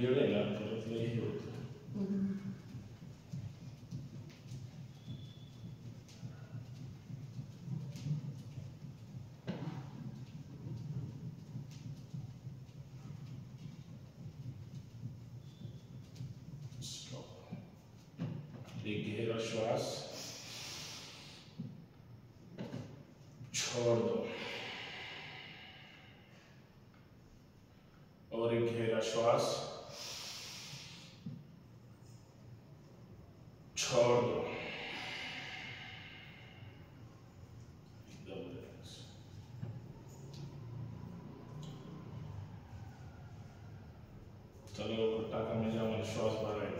गिळलेला परत हे होतं. एक गहरा श्वास छोड़ दो और एक गहरा श्वास छोड़ दो. एकदम रिलैक्स. चलो टाका म्हणजे आम्हाला श्वास भरायला.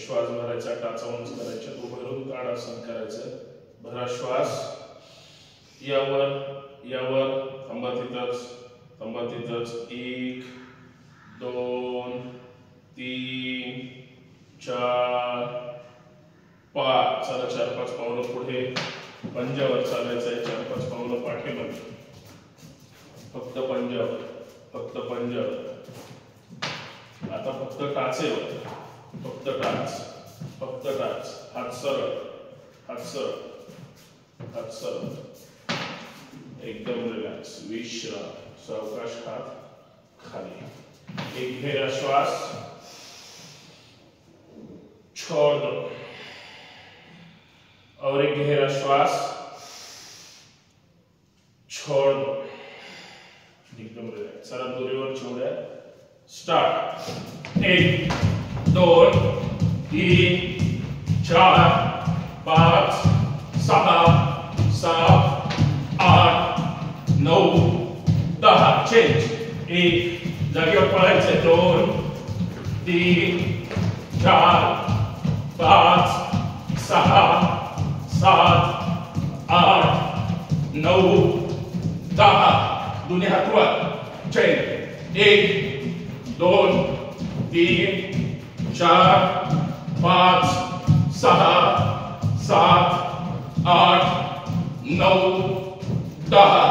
श्वास भरायचा, टाचा उंच करायचा, तो भरून ताडासन करायचं. भरा श्वास, यावर यावर थांबा तिथंच. 1 2 3 4 5. चला 4-5 पावलं पुढे. पंजावर चालायचंय. 4-5 पावलं पाठीमागे. फक्त पंजावर. आता फक्त टाचेवर. फक्त टाच. हात सरळ. एकदम रिलॅक्स. विश्राम. सावकाश हात खाली. एक गहरा श्वास छोड़ दो और एक गहरा श्वास छोड़ दो. एकदम रिलॅक्स. चला दोरीवर छोड्या. स्टार्ट. 1 2 3 4 5 6 7 8 9 10. चेंज. 1 जागेवर पळायचे. 2 3 4 5 6 7 8 9 10. दोन्ही हात वर. चेंज. 1 2 3 4 5 6 7 8 9 10.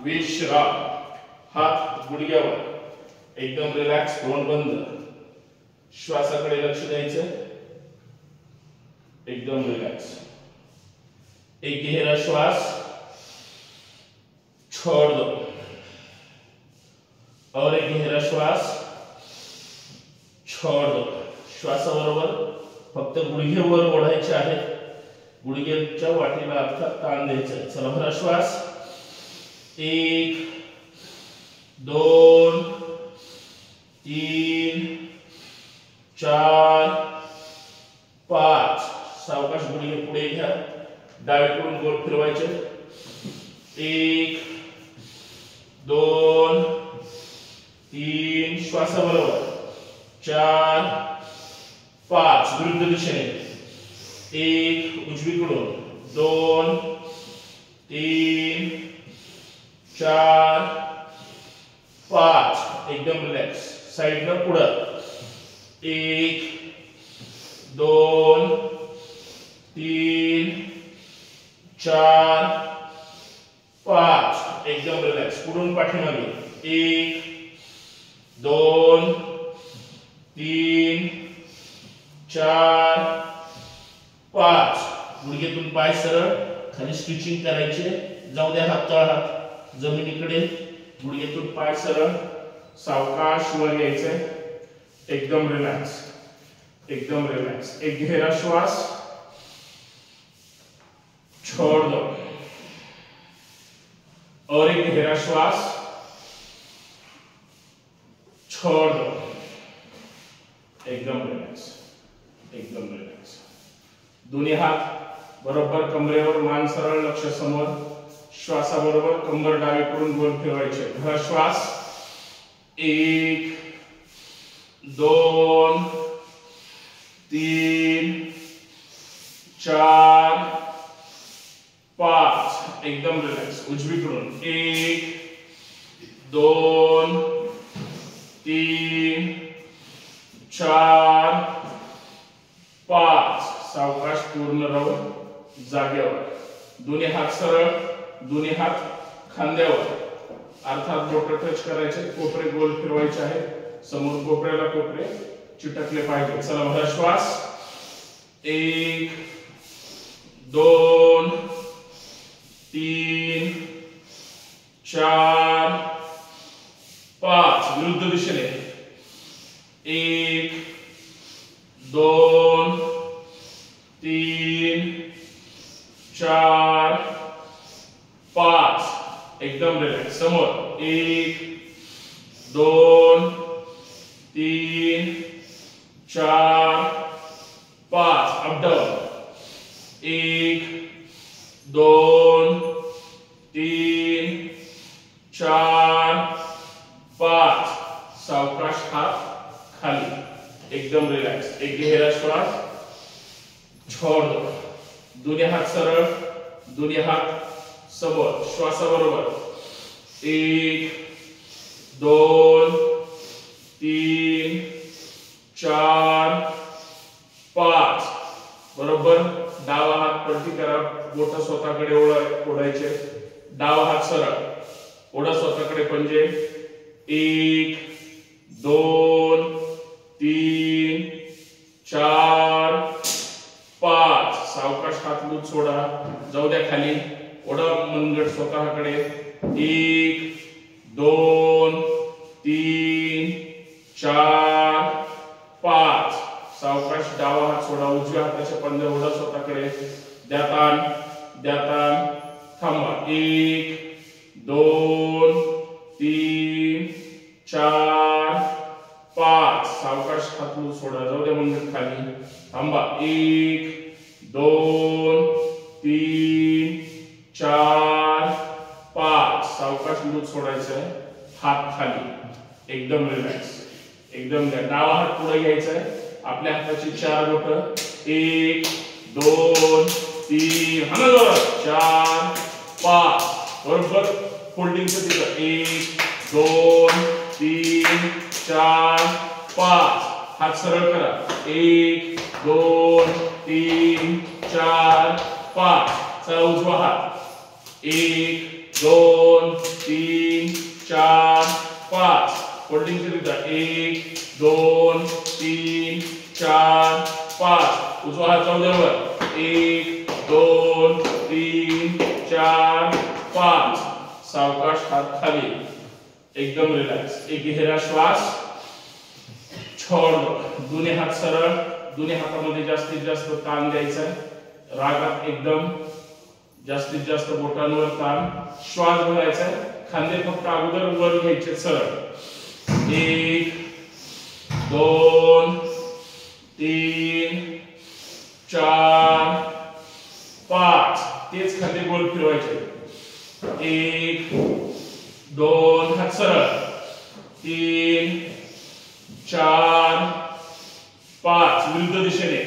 विश्राम. हात गुडघ्यावर. एकदम रिलॅक्स. तोंड बंद. श्वासाकडे लक्ष द्यायचं. एकदम रिलॅक्स. एक गहरा श्वास छोड़ दो और एक गहरा श्वास छोड़ दो. श्वासाबरोबर फक्त गुडघे वर ओढायचे आहेत. गुडघ्याच्या वाटेला अर्थात ताण द्यायचा. चला भरा श्वास. 1 2 3 4 5. सावकाश गुडघे पुढे घ्या. डावीकडून गोल फिरवायचे. 1 2 3. श्वासाबरोबर 4 5. विरुद्ध दिशेने. 1 उजवीकडून. 2 3 4 5. एकदम रिलॅक्स. साइडला पुढे. 1 2 3 4 5. एकदम रिलॅक्स. पुढून पाठीमागे. 1 2 3 4 5. गुडघ्यातून पाय सरळ. खाली स्ट्रेचिंग करायचे. जाऊ द्या हात तळहात जमिनीकडे. गुडघ्यातून पाय सरळ. सावकाश वर यायचे. एकदम रिलॅक्स. एकदम रिलैक्स। एक गहरा श्वास, छोड़ दो, और एक गहरा श्वास, छोड़ दो, एकदम रिलैक्स, एकदम रिलैक्स। दोन्ही हात बरोबर कमरेवर, मान सरळ, लक्ष समोर। श्वासाबरोबर कंबर डावीकडून गोल फिरवायची। गहरा श्वास, 1 2 3 4 5, एकदम रिलॅक्स। उजवीकडून 1 2 3 4 5, सावकाश पूर्ण राहून जागेवर। दोन्ही हात सरळ, दोन्ही हात खांद्यावर, अर्थात बोट टच करायचे, कोपरे गोल फिरवायचे आहेत। समोर कोपऱ्याला कोपरे चिटकले पाहिजे। चला, भरा श्वास, 1 2 3 4 5, विरुद्ध दिशेने 1 2 3 4 5, एकदम रिलॅक्स। समोर 1 2 3 4 5, अप डाऊन 1 2 3 4 5, सावकाश हात खाली, एकदम रिलॅक्स। एक गहरा श्वास, छोड़ दो, दोन्ही हात सरळ, दोन्ही हात समोर। श्वासाबरोबर 1 2 3 4 5, बरोबर डावा हात पलटी करा, बोट स्वतःकडे ओढायचे। डावा हात सरळ, ओढा स्वतःकडे, पंजे 1 2 3 4 5, सावकाश हात लूज सोडा, जाऊ द्या खाली, ओढा मनगट स्वतःकडे। 1 2 3 4 5, सावकाश डावा हात सोडा, उजव्या हाताचे पंजे ओढा स्वतःकडे, द्या ताण, द्या ताण, थांबा। 1 2 3 4 5, सावकाश हात लूज सोडा, जाऊ द्या मनगट खाली, थांबा। 1 2 3 4 5, सावकाश लूज सोडायचं, हात खाली, एकदम रिलॅक्स, एकदम। डावा हात पुढे घ्यायचा आहे, आपल्या हाताची 4 बोट, 1 2 3 हाना जोरात, 4 5, बरोबर फोल्डिंगचं तिथं 1 2 3 4 5, हात सरळ करा, 1 2 3 4 5, चला उजवा हात 1 2 3 4 5, फोल्डिंगचं तिथं 1 2 3 4 5, उजवा हात जाऊ द्या वर, 1 2 3 4 5, सावकाश हात खाली, एकदम रिलॅक्स। एक गहरा श्वास, छोड़ दो, दोन्ही हात सरळ, दोन्ही हातामध्ये जास्तीत जास्त ताण द्यायचा आहे, रागात एकदम जास्तीत जास्त बोटांवर ताण, श्वास भरायचा आहे, खांदे फक्त अगोदर वर घ्यायचे सरळ। 1 2 3 4 5, तेच खांदे गोल फिरवायचे। 1 2, हात सरळ, 3 4 5, विरुद्ध दिशेने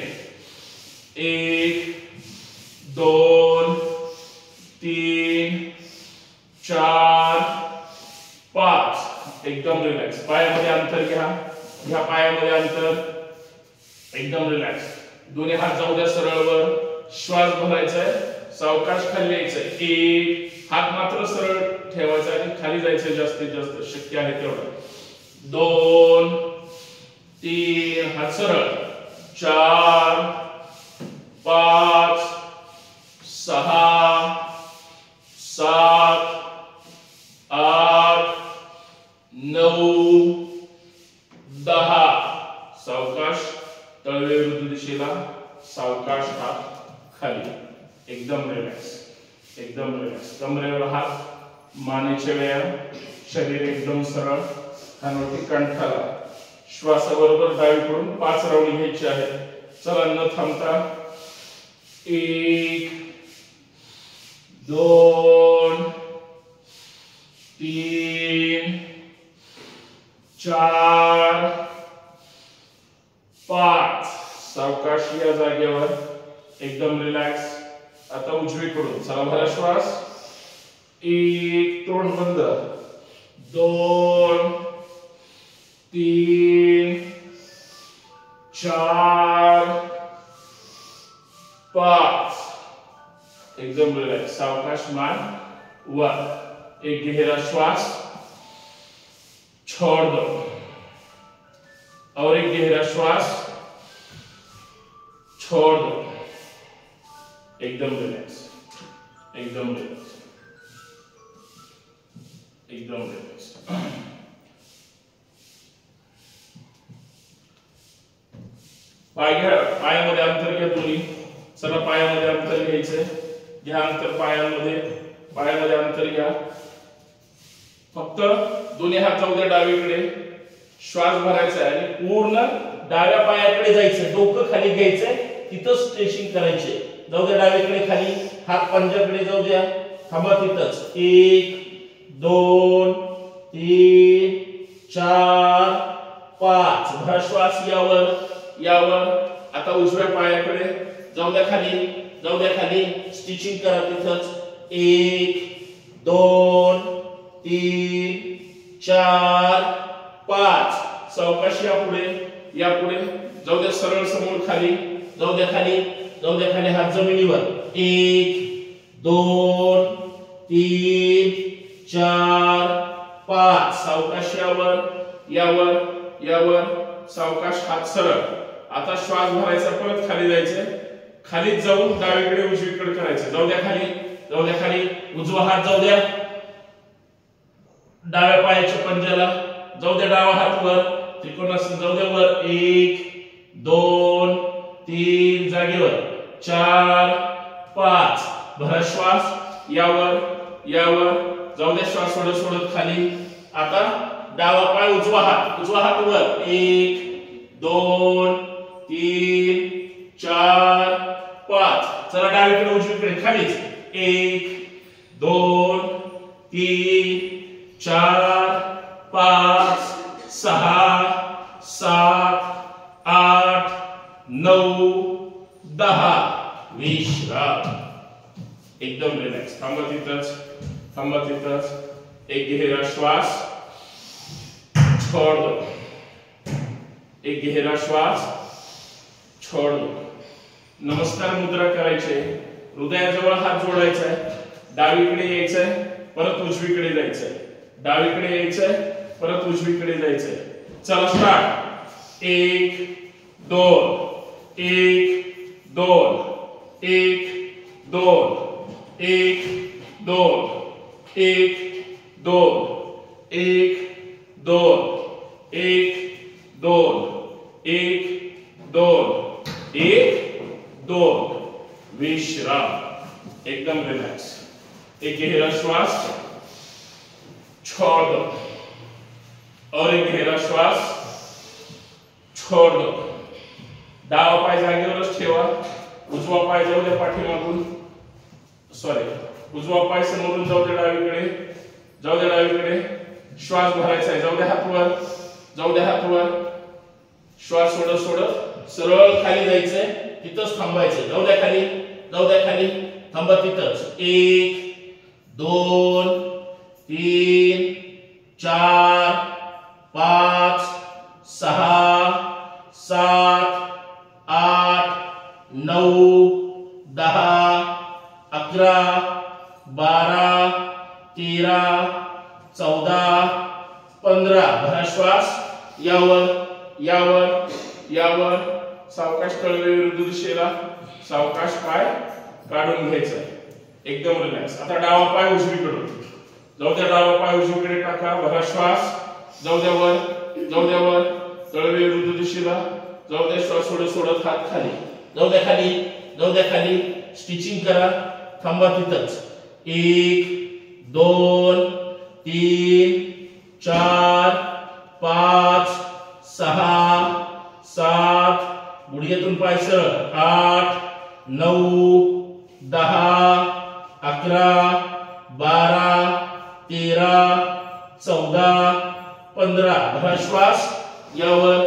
1 2 3 4 5, एकदम रिलॅक्स। पायामध्ये अंतर घ्या, ह्या पायामध्ये अंतर, एकदम रिलॅक्स। दोन्ही हात जाऊ द्या सरळ वर, श्वास भरायचा आहे, सावकाश खाली यायचंय, 1 हात मात्र सरळ ठेवायचा आणि खाली जायचं जास्तीत जास्त शक्य आहे तेवढं, 2 3 हात सरळ, 4 5 6 7 8 9 10, सावकाश तळवे विरुद्ध दिशेला, सावकाश हात खाली, एकदम रिलॅक्स, एकदम रिलॅक्स. कमरेवर हात, मानेचे व्यायाम, शरीर एकदम सरळ, खांद्यावरती कंठाला. श्वासाबरोबर डावीकडून 5 राऊंड घ्यायचे आहेत. चला न थांबता 1 2 3 4 5. सावकाश या जागेवर, एकदम रिलॅक्स. आता उजवीकडून चला, भरा श्वास. 1 तोंड बंद, 2 3 4 5. एकदम रिलॅक्स. सावकाश मान वर. एक गहरा श्वास, छोड़ दो, और एक गहरा श्वास, छोड़ दो. एकदम रिलॅक्स, एकदम रिलॅक्स, एकदम रिलॅक्स. पायामध्ये अंतर घ्या तुम्ही. चला पायामध्ये अंतर घ्यायचंय. घ्या अंतर पायामध्ये, पायामध्ये अंतर घ्या. फक्त दोन्ही हात जाऊ द्या डावीकडे. श्वास भरायचा आहे आणि पूर्ण डाव्या पायाकडे जायचं. डोकं खाली घ्यायचंय, तिथं स्ट्रेचिंग करायचे. जाऊ द्या डावीकडे खाली, हात पंजाकडे जाऊ द्या. थांबा तिथंच. 1 2 3 4 5. भरा श्वास यावर, यावर. आता उजव्या पायाकडे जाऊ द्या खाली, जाऊ द्या खाली. स्टिचिंग करा तिथंच. 1 2 3 4 5. सावकाश या पुढे, या पुढे. जाऊ द्या सरळ समोर खाली, जाऊ द्या खाली, जाऊ द्या खाली. हात जमिनीवर. 1 2 3 4 5. सावकाश यावर, यावर, यावर. सावकाश हात सरळ. आता श्वास भरायचा, परत खाली जायचं. खाली जाऊन डावीकडे उजवीकडे करायचं. जाऊ द्या खाली, जाऊ द्या खाली. उजवा हात जाऊ द्या डाव्या पायाच्या पंजाला. जाऊ द्या डावा हात वर, त्रिकोणासन जाऊ द्या वर. 1 2 3 जागेवर. 4 5. भरा श्वास यावर, यावर. जाऊ द्या श्वास सोडत सोडत खाली. आता डावा पाय, उजवा हात, उजवा हात वर. 1 2 3 4 5. चला डावीकडे उजवीकडे खालीच. 1 2 3 4 5 6 7 8 9 10. विश्राम. एकदम रिलॅक्स. थांबा तिथंच, थांबा तिथंच. एक गहरा श्वास, छोड़ दो. एक गहरा श्वास, छोड़ दो. नमस्कार मुद्रा करायचे. हृदयाजवळ हात जोडायचा आहे. डावीकडे यायचंय, परत उजवीकडे जायचंय. डावीकडे यायचंय, परत उजवीकडे जायचंय. चला स्टार्ट. 1 2 1 2 1 2 1 2 1 2 1 2 1 2 1 2 1 2. विश्राम. एकदम रिलॅक्स. एक गहरा श्वास, छोड़ दो, और एक गहरा श्वास, छोड़ दो. डावा पाय जागेवरच ठेवा. उजवा पाय जाऊ द्या पाठीमागून, सॉरी, उजवा पाय समोरून जाऊ द्या डावीकडे, जाऊ द्या डावीकडे. श्वास भरायचा आहे. जाऊ द्या हात वर, जाऊ द्या हात वर. श्वास सोडत सोडत सरळ खाली जायचंय. तिथंच थांबायचं. जाऊ द्या खाली, जाऊ द्या खाली. थांबा तिथंच. 1 2 3 4 5 6 7 8 9 10 11 12 13 14 15. भरा श्वास यावर, यावर, यावर. सावकाश तळवे विरुद्ध दिशेला. सावकाश पाय काढून घ्यायचा. एकदम रिलॅक्स. आता डावा पाय उजवीकडे. जाऊ द्या डावा पाय उजवीकडे टाका. भरा श्वास. जाऊ द्या वर, जाऊ द्या वर. तळवे विरुद्ध दिशेला. जाऊ दे, श्वास सोडत सोडत हात खाली, जाऊ द्या खाली, जाऊ द्या खाली, स्टिचिंग करा, थांबा तिथंच, 1 2 3 4 5 6 7 गुडघ्यातून पाय सरळ, 8 9 10 11 12 13 14 15 भरा श्वास, यावर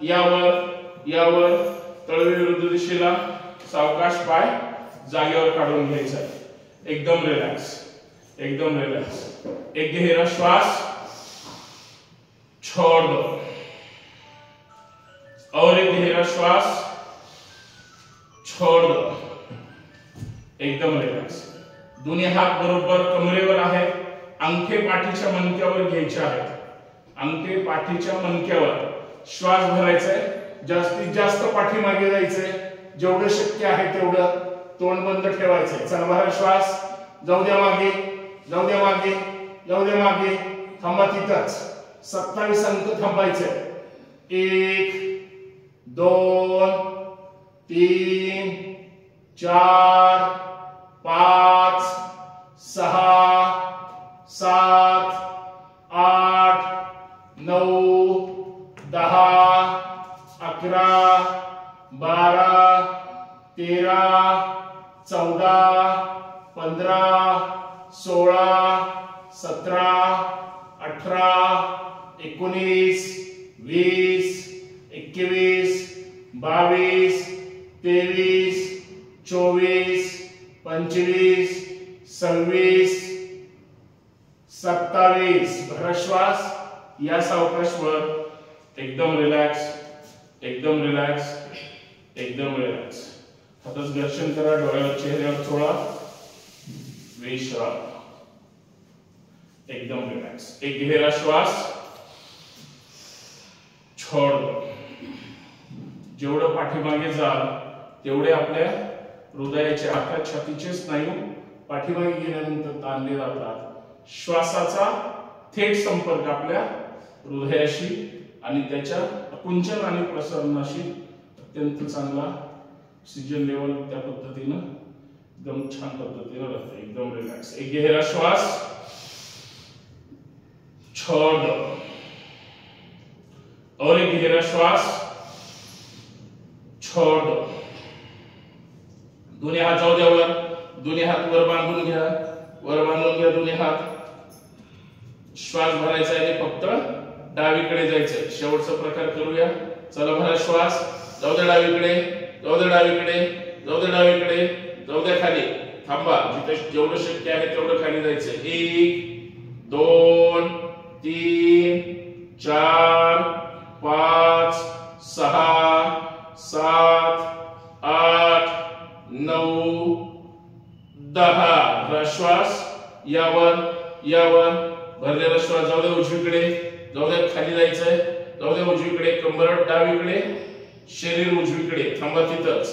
यावर यावर, तळवे विरुद्ध दिशेला, सावकाश पाय जागेवर काढून घ्यायचा, एकदम रिलॅक्स, एकदम रिलॅक्स, एक गहरा श्वास, छोड़ दो, और एक गहरा श्वास, छोड़ दो, एकदम रिलॅक्स। दोन्ही हात बरोबर कमरेवर आहेत, अंगठे पाठीच्या मणक्यावर घ्यायचे आहेत, अंगठे पाठीच्या मणक्यावर, श्वास भरायचा आहे, जास्तीत जास्त पाठीमागे जायचंय, जेवढं शक्य आहे तेवढं, तोंड बंद ठेवायचंय, चला भरा श्वास, जाऊ द्या मागे, जाऊ द्या मागे, जाऊ द्या मागे, थांबा तिथंच, 27 अंक थांबायचे, 1 2 3 4 5 6 7 8 9 10 11 12 13 14 15 16 17 18 19 20 21 22 23 24 25 26 27 भरा श्वास, या सावकाशवर, एकदम रिलॅक्स, एकदम रिलॅक्स, एकदम रिलॅक्स, हातात घर्षण करा, डोळ्यावर चेहऱ्यावर चोळा, विश्राम, एकदम रिलॅक्स, एक गहरा श्वास, छोड़ दो, जेवढं पाठीमागे जाल तेवढे आपल्या हृदयाचे, अर्थात छातीचे स्नायू पाठीमागे गेल्यानंतर ताणले जातात, श्वासाचा थेट संपर्क आपल्या हृदयाशी आणि त्याच्या आकुंचन आणि प्रसरणाशी अत्यंत चांगला, ऑक्सिजन लेवल त्या पद्धतीने एकदम छान पद्धतीने राहते, एकदम रिलॅक्स, एक गहरा श्वास, छोड़ दो, और एक गहरा श्वास, छोड़ दो, दोन्ही हात जाऊ द्या वर, दोन्ही हात वर बांधून घ्या, वर बांधून घ्या दोन्ही हात, श्वास भरायचा आहे, फक्त डावीकडे जायचंय, शेवटचा प्रकार करूया, चला भरा श्वास, जाऊ द्या डावीकडे, जाऊ द्या डावीकडे, जाऊ द्या डावीकडे, जाऊ द्या खाली, थांबा, जिथे जेवढं शक्य आहे तेवढं खाली जायचंय, 1 2 3 4 5 6 7 8 9 10 श्वास, यावर यावर, भरलेला श्वास, जाऊ द्या उजवीकडे, जाऊ द्या खाली जायचंय, जाऊ द्या उजवीकडे, कंबर डावीकडे, शरीर उजवीकडे, थांबा तिथंच,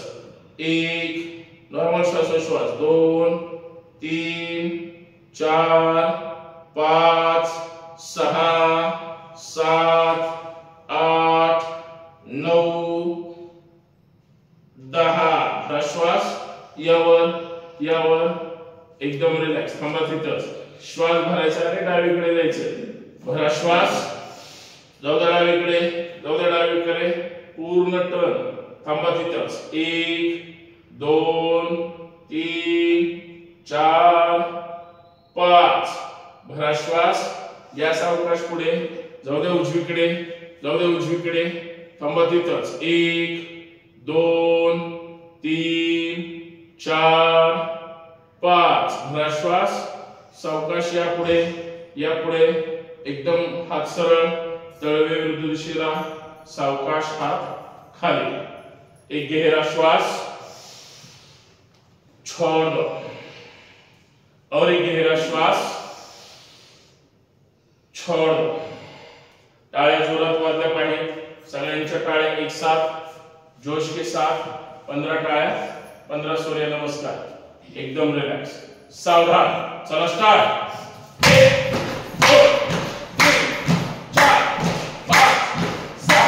1 नॉर्मल श्वासोश्वास, 2 3 4 5 6 7 8 9 10 श्वास, यावर यावर, एकदम रिलॅक्स, थांबा तिथंच, श्वास भरायचा आणि डावीकडे जायचं, भरा श्वास, जाऊ द्या डावीकडे, जाऊ द्या डावीकडे, पूर्ण टर्न, थांबा तिथंच, 1 2 3 4 5 भरा श्वास, या सावकाश पुढे, जाऊ द्या उजवीकडे, जाऊ द्या उजवीकडे, थांबा तिथंच, 1 2 3 4 5 भरा श्वास, सावकाश या पुढे, एकदम हात सरळ, तळवे विरुद्ध दिशेला, सावकाश हात खाली, एक गहरा श्वास, छोड़ दो, और एक गहरा श्वास, छोड़ दो, टाळ्या जोरात वाजल्या पाहिजे, सगळ्यांच्या टाळ्या एक साथ, जोश के साथ, 15 टाळ्या, 15 सूर्य नमस्कार, एकदम रिलॅक्स, सावधान, चला स्टार्ट, 1 2 3 4 5 6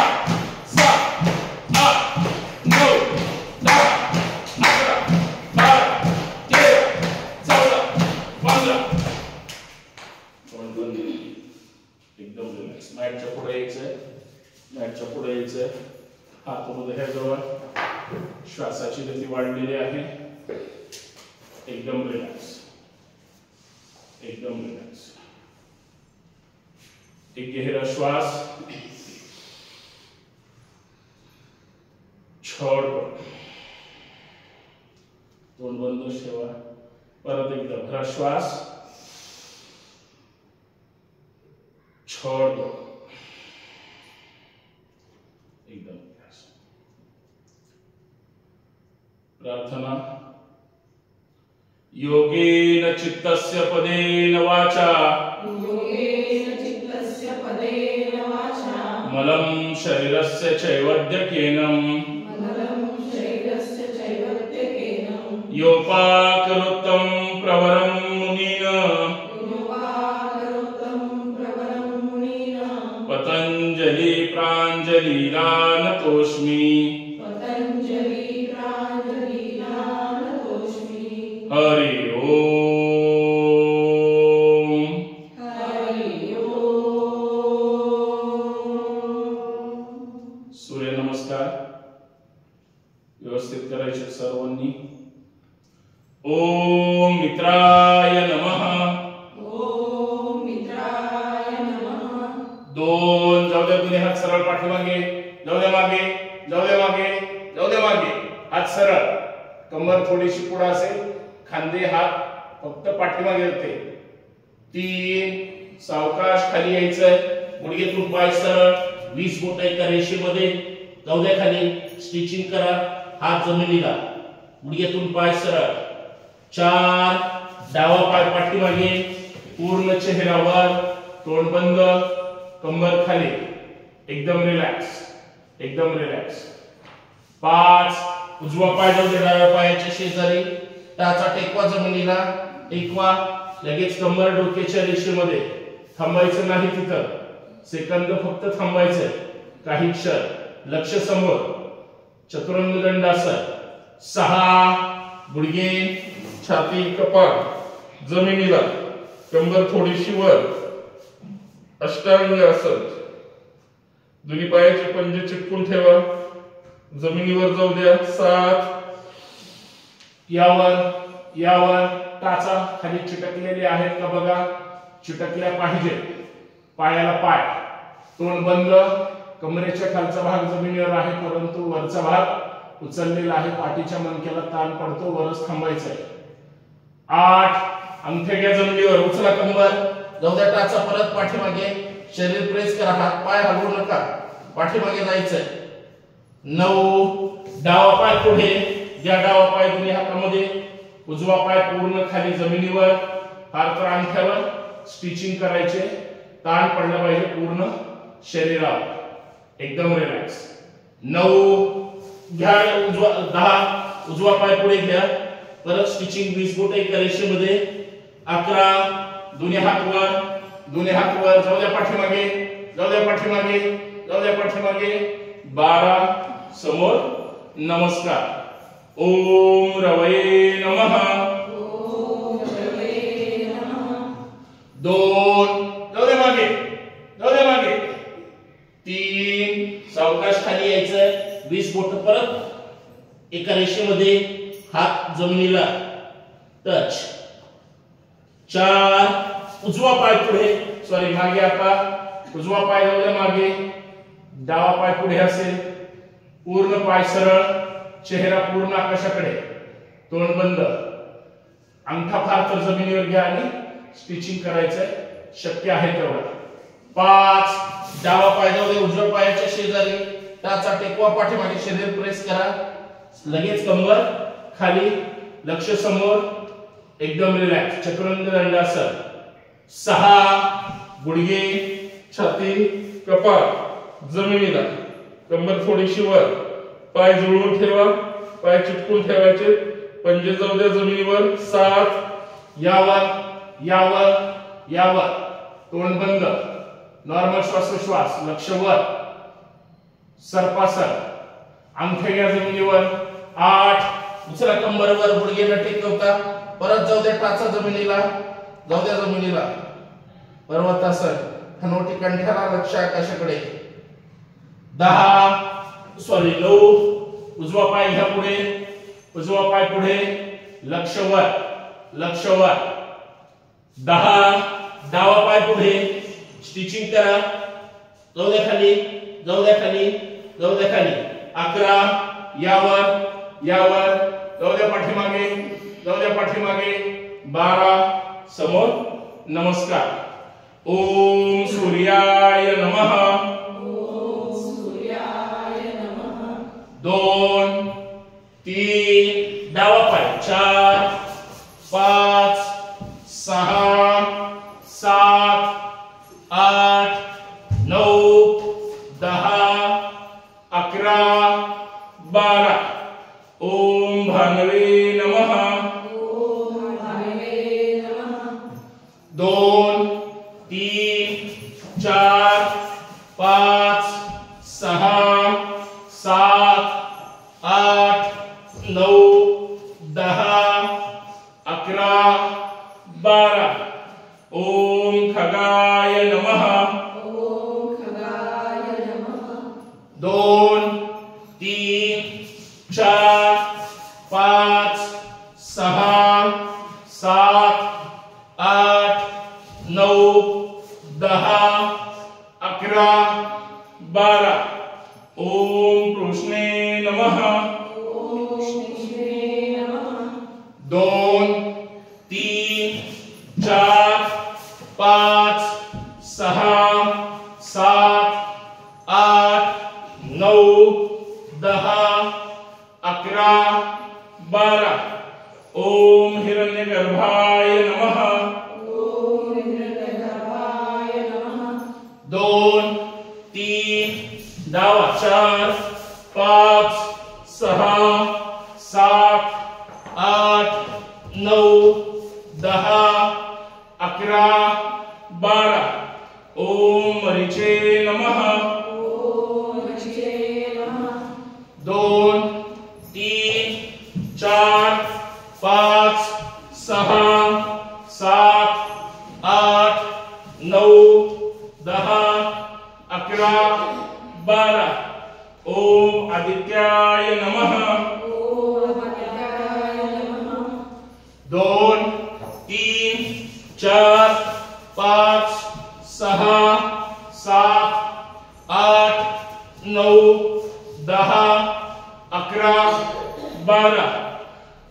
7 8 मॅटच्या पुढे यायचंय, मॅटच्या पुढे यायचंय, हात हृदयाजवळ, श्वासाची गती वाढलेली आहे, एकदम रिलॅक्स, एकदम रिलॅक्स. एक गहरा श्वास छोड़ दो, तोंड बंद ठेवा, परत एकदा भरा श्वास, छोड़ दो, एकदम. प्रार्थना. योगेन चित्तस्य पदेन वाचा, मलं शरीरस्य चैवद्यकेनं, योपाकरोत्तं प्रवरं मुनीन्, पतंजलि प्राञ्जलिरानतोऽस्मि, हरि ओम. सूर्य नमस्कार व्यवस्थित करायचे सर्वांनी. ओम मित्राय नमः. ओम मित्राय नमः. दोन जाऊ द्या, दोन्ही हात सरळ पाठीमागे, जाऊ द्या मागे, जाऊ द्या मागे, जाऊ द्या मागे, हात सरळ, कंबर थोडीशी पुढे असेल, खांदे हात फक्त पाठीमागे होते. 3 सावकाश खाली यायचंय, गुडघेतून पाय सरळ, 20 बोट एका रेषेमध्ये, जाऊ द्या खाली, स्टिचिंग करा, हात जमिनीला, गुडघेतून पाय सरळ. 4 डावा पाय पाठीमागे, पूर्ण चेहऱ्यावर, तोंड बंद, कंबर खाली, एकदम रिलॅक्स, एकदम रिलॅक्स. 5 उजवा पाय जाऊ दे डाव्या पायाच्या शेजारी, टाचा टेकवा जमिनीला, टेकवा, लगेच कंबर डोक्याच्या रेषेमध्ये, थांबायचं नाही तिथं, सेकंद फक्त थांबायचं, काही क्षण, लक्ष समोर, चतुरंग दंडासन. 6 गुडघे, छाती, कपाळ जमिनीला, कंबर थोडीशी वर, अष्टांग आसन, दोन्ही पायाचे पंजे चिटकून ठेवा, जमिनीवर जाऊ द्या. 7 यावर टाचा खाली चिटकलेले आहेत का बघा, चिटकल्या पाहिजे, पायाला पाय, तोंड बंद, कमरेच्या खालचा भाग जमिनीवर आहे परंतु वरचा भाग उचललेला आहे, पाठीच्या मणक्याला ताण पडतो, वरच थांबायचं आहे. 8 अंगठे घ्या जमिनीवर, उचला कंबर, जाऊ द्या टाचा, परत पाठीमागे, शरीर प्रेस करा, हात पाय हलवू नका, पाठीमागे जायचंय. 9 डावा पाय पुढे घ्या, डावा पाय दोन्ही हातामध्ये, उजवा पाय पूर्ण खाली जमिनीवर, हात तर अंगठ्यावर, स्टिचिंग करायचे, ताण पडला पाहिजे पूर्ण शरीरावर, एकदम रिलॅक्स. 9 घ्या, 10 उजवा पाय पुढे घ्या, परत स्टिचिंग 20 बोट एका रेषेमध्ये. 11 दोन्ही हात वर, जाऊ द्या पाठीमागे, जाऊ द्या पाठीमागे, जाऊ द्या पाठीमागे. 12 समोर नमस्कार. ओम रवये नमः. ओम रवये नमः. 2 जाऊ द्या मागे, जाऊ द्या मागे. 3 सावकाश खाली यायचं, 20 बोट परत एका रेषेमध्ये, हात जमिनीला टच. 4 उजवा पाय पुढे, सॉरी मागे, आता उजवा पाय जाऊ द्या मागे, डावा पाय पुढे असेल, पूर्ण पाय सरळ, चेहरा पूर्ण आकाशाकडे, तोंड बंद, अंगठा फार तर जमिनीवर घ्या आणि स्टिचिंग करायचंय, शक्य आहे तेवढं. 5 डावा पाय जाऊ दे उजव्या पायाच्या शेजारी, टाचा टेकवा, पाठीमागे शरीर प्रेस करा, लगेच कंबर खाली, लक्ष समोर, एकदम रिलॅक्स, चतुरंग दंडासन. 6 गुडघे, छाती, कपाळ जमिनीला, कंबर थोडीशी वर, पाय जुळवून ठेवा, पाय चिटकून ठेवायचे, पंजे जाऊ द्या जमिनीवर. 7 यावर, तोंड बंद, नॉर्मल श्वासोश्वास, लक्ष वर, सर्पासन, अंगठे घ्या जमिनीवर. 8 उचला कंबरवर, गुडघे न टेकवता, परत जाऊ द्या टाचा जमिनीला, जाऊ द्या जमिनीला. पर्वतासन, हनुवटी कंठाला लक्ष आकाशाकडे 9 उजवा पाय घ्या पुढे उजवा पाय पुढे लक्ष वर 10 डावा पाय पुढे स्टिचिंग करा जाऊ द्या खाली 11 यावर जाऊ द्या पाठीमागे 12 समोर नमस्कार ओम सूर्याय नमः 2 3 डावा पाय 4 5 6 7 8 9 10 11 12 ओम भानवे नमः 2 3 4 5 6 7 8 9 10 11 12 ओम खगाय नमः 2 3 4 5 6 7 8 9 10 11 12 ओम कृष्णे नमः 2 3 4 5 6 7 8 9 10 11 12 ओम हिरण्यगर्भाय नमः 2 3 डावा 4 5 6 7 8 9 10 11 12 ओम मरीचे नमः 2 3 4 5 6 7 8 9 10 11 12 ओम आदित्याय नमः 2 3 4 5 6 7 8 9 10 11 12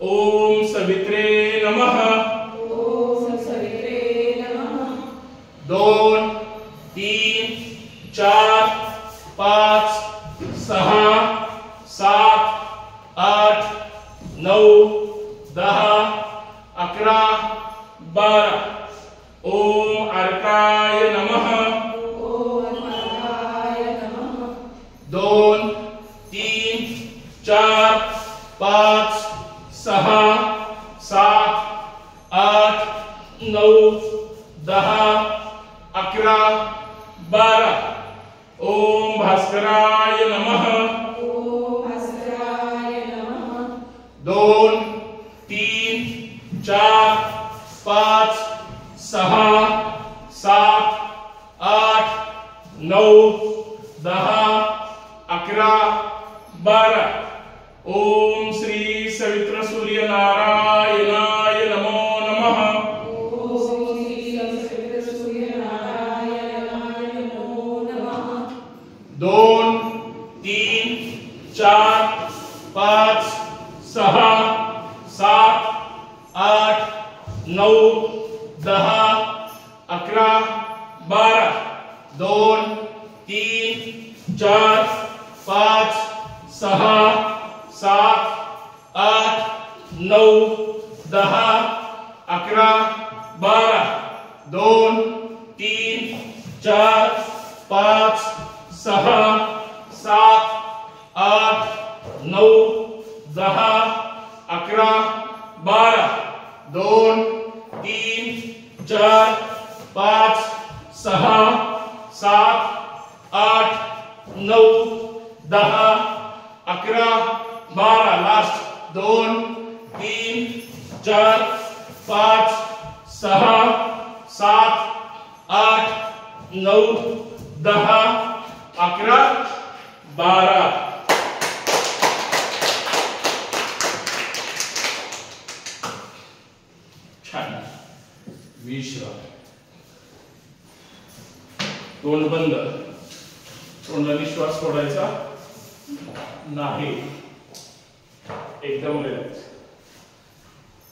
ओम सवित्रे नमः 2 3 4 5 6 7 8 9 10 11 12 ओम अर्काय नमः 2 3 4 5 6 7 8 9 10 11 12 ओम भास्कराय नमः 2 3 4 5 6 7 8 9 10 11 12 ओम श्री सवित्र सूर्य नारायणाय नमो नमः 2 3 4 5 6 7 8 9 10 11 12 2 3 4 5 6 7 8 9 10 11 12 2 3 4 5 6 7 8 9 10 11 12 2 3 4 5 6 7 8 9 10 11 12 लास्ट 2 3 4 5 6 7 8 9 10 11 12 छान विश्राम तोंड बंद तोंडाने श्वास सोडायचा नाही एकदम रिलॅक्स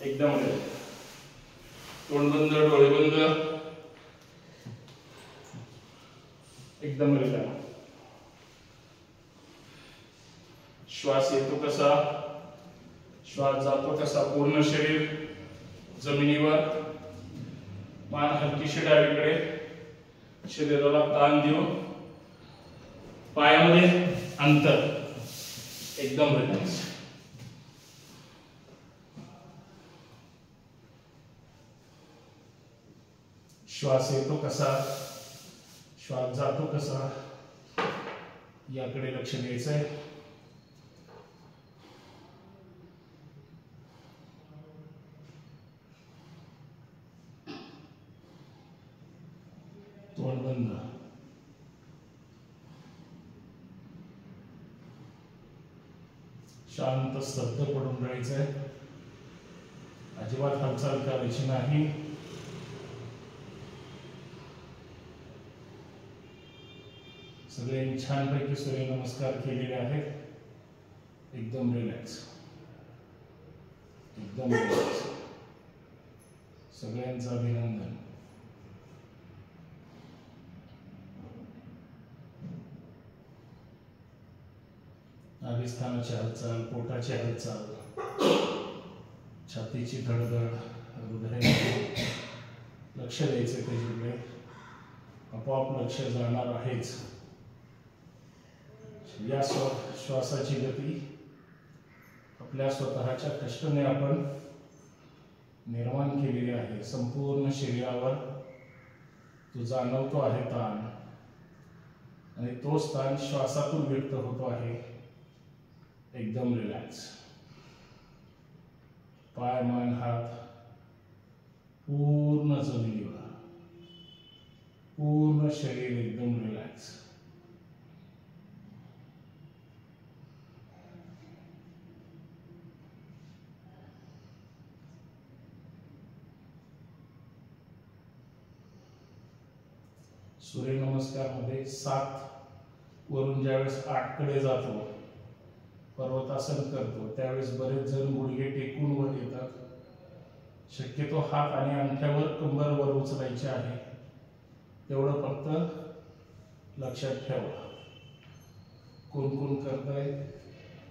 एकदम रिलॅक्स तोंड बंद डोळे बंद एकदम रिलॅक्स श्वास येतो कसा श्वास जातो कसा पूर्ण शरीर जमिनीवर मान हलकीशी डावीकडे शरीराला ताण देऊन पायामध्ये अंतर एकदम रिलॅक्स श्वास येतो कसा श्वास जातो कसा याकडे लक्ष द्यायचंय तोंड बंद शांत स्तब्ध पडून राहायचंय अजिबात हालचाल करायची नाही सगळ्यांनी छानपैकी सूर्यनमस्कार केलेले आहेत एकदम रिलॅक्स एकदम रिलॅक्स सगळ्यांचं अभिनंदन नाभिस्थानाची हालचाल पोटाची हालचाल छातीची धडधड हृदयाकडे लक्ष द्यायचं त्याच्याकडे आपोआप लक्ष जाणार आहेच या श्वासाची गती आपल्या स्वतःच्या कष्टाने आपण निर्माण केलेली आहे संपूर्ण शरीरावर तो जाणवतो आहे ताण आणि तोच ताण श्वासातून व्यक्त होतो आहे एकदम रिलॅक्स पाय मान हात पूर्ण जमिनीवर पूर्ण शरीर एकदम रिलॅक्स सूर्यनमस्कार मध्ये 7 वरून ज्यावेळेस 8 कडे जातो पर्वतासन करतो त्यावेळेस बरेच जण गुडघे टेकून वर येतात शक्यतो हात आणि अंगठ्यावर कंबर वर उचलायचे आहे तेवढं फक्त लक्षात ठेवा कोण कोण करताय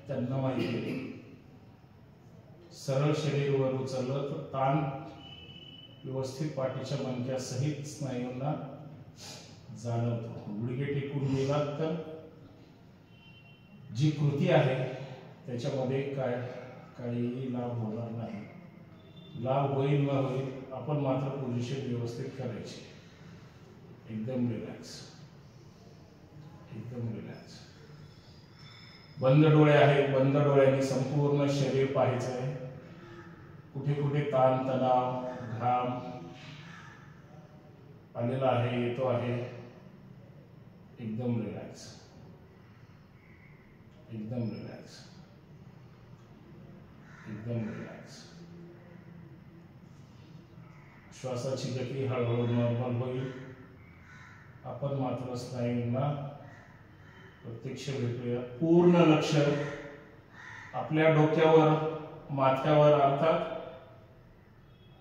त्यांना माहिती आहे सरळ शरीर वर उचललं तर ताण व्यवस्थित पाठीच्या मणक्या सहित स्नायूंना जाणवतो गुडघे टेकून गेलात तर जी कृती आहे त्याच्यामध्ये काही लाभ होणार नाही लाभ होईल न होईल आपण मात्र पोझिशन व्यवस्थित करायची एकदम रिलॅक्स एकदम रिलॅक्स बंद डोळे आहेत बंद डोळ्यांनी संपूर्ण शरीर पाहायचं आहे कुठे कुठे ताण तणाव घाम आलेला आहे येतो आहे एकदम रिलॅक्स एकदम रिलॅक्स एकदम रिलॅक्स श्वासाची गती हळूहळू नॉर्मल होईल आपण मात्र स्नायूंना प्रत्यक्ष भेटूया पूर्ण लक्ष आपल्या डोक्यावर माथ्यावर अर्थात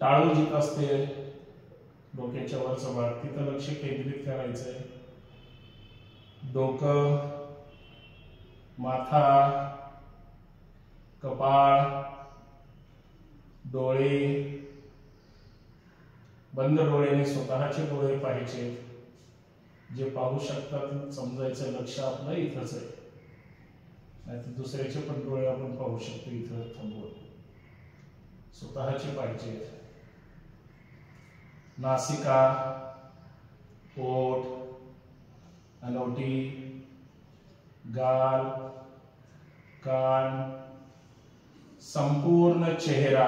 टाळू जिथं असते डोक्याच्या वरचा भाग तिथं लक्ष केंद्रित करायचंय डोकं माथा कपाळ डोळे बंद डोळ्याने स्वतःचे डोळे पाहायचे जे पाहू शकतात समजायचं लक्ष आपलं इथंच आहे नाहीतर दुसऱ्याचे पण डोळे आपण पाहू शकतो इथं थांबून स्वतःचे पाहिजे नासिका ओठ अनोटी गाल कान संपूर्ण चेहरा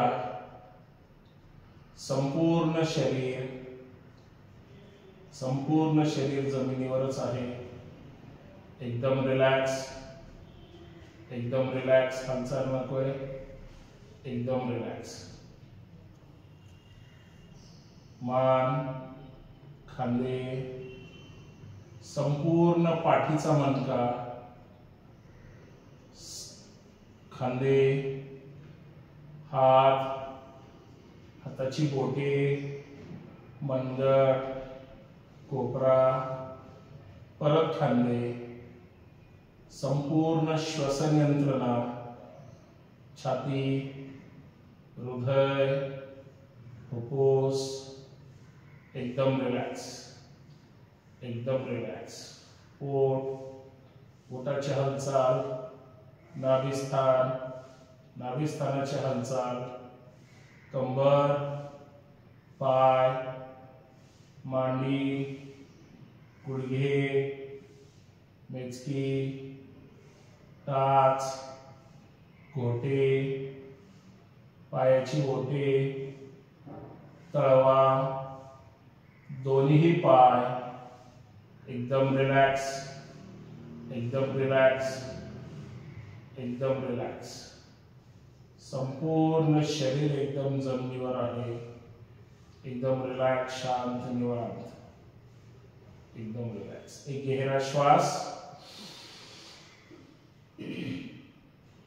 संपूर्ण शरीर संपूर्ण शरीर जमिनीवरच आहे. एकदम रिलॅक्स, एकदम रिलॅक्स. हालचाल नकोय, एकदम रिलॅक्स. मान, खांदे, संपूर्ण पाठीचा मणका, खांदे, हात, हाताची बोटे, मनगट, कोपरा, परत खांदे, संपूर्ण श्वसन यंत्रणा, छाती, हृदय, फुफ्फुस, एकदम रिलॅक्स, एकदम रिलॅक्स. पोट, पोटाची हालचाल, नाभिस्थान, नाभिस्थानाची हालचाल, कंबर, पाय, मांडी, गुडघे, मेचकी, टाच, घोटे, पायाची बोटे, तळवा, दोन्ही पाय, एकदम रिलॅक्स, एकदम रिलॅक्स, एकदम रिलॅक्स. संपूर्ण शरीर एकदम जमिनीवर आहे. एकदम रिलॅक्स, शांत, निवांत, एकदम रिलॅक्स. एक गहरा श्वास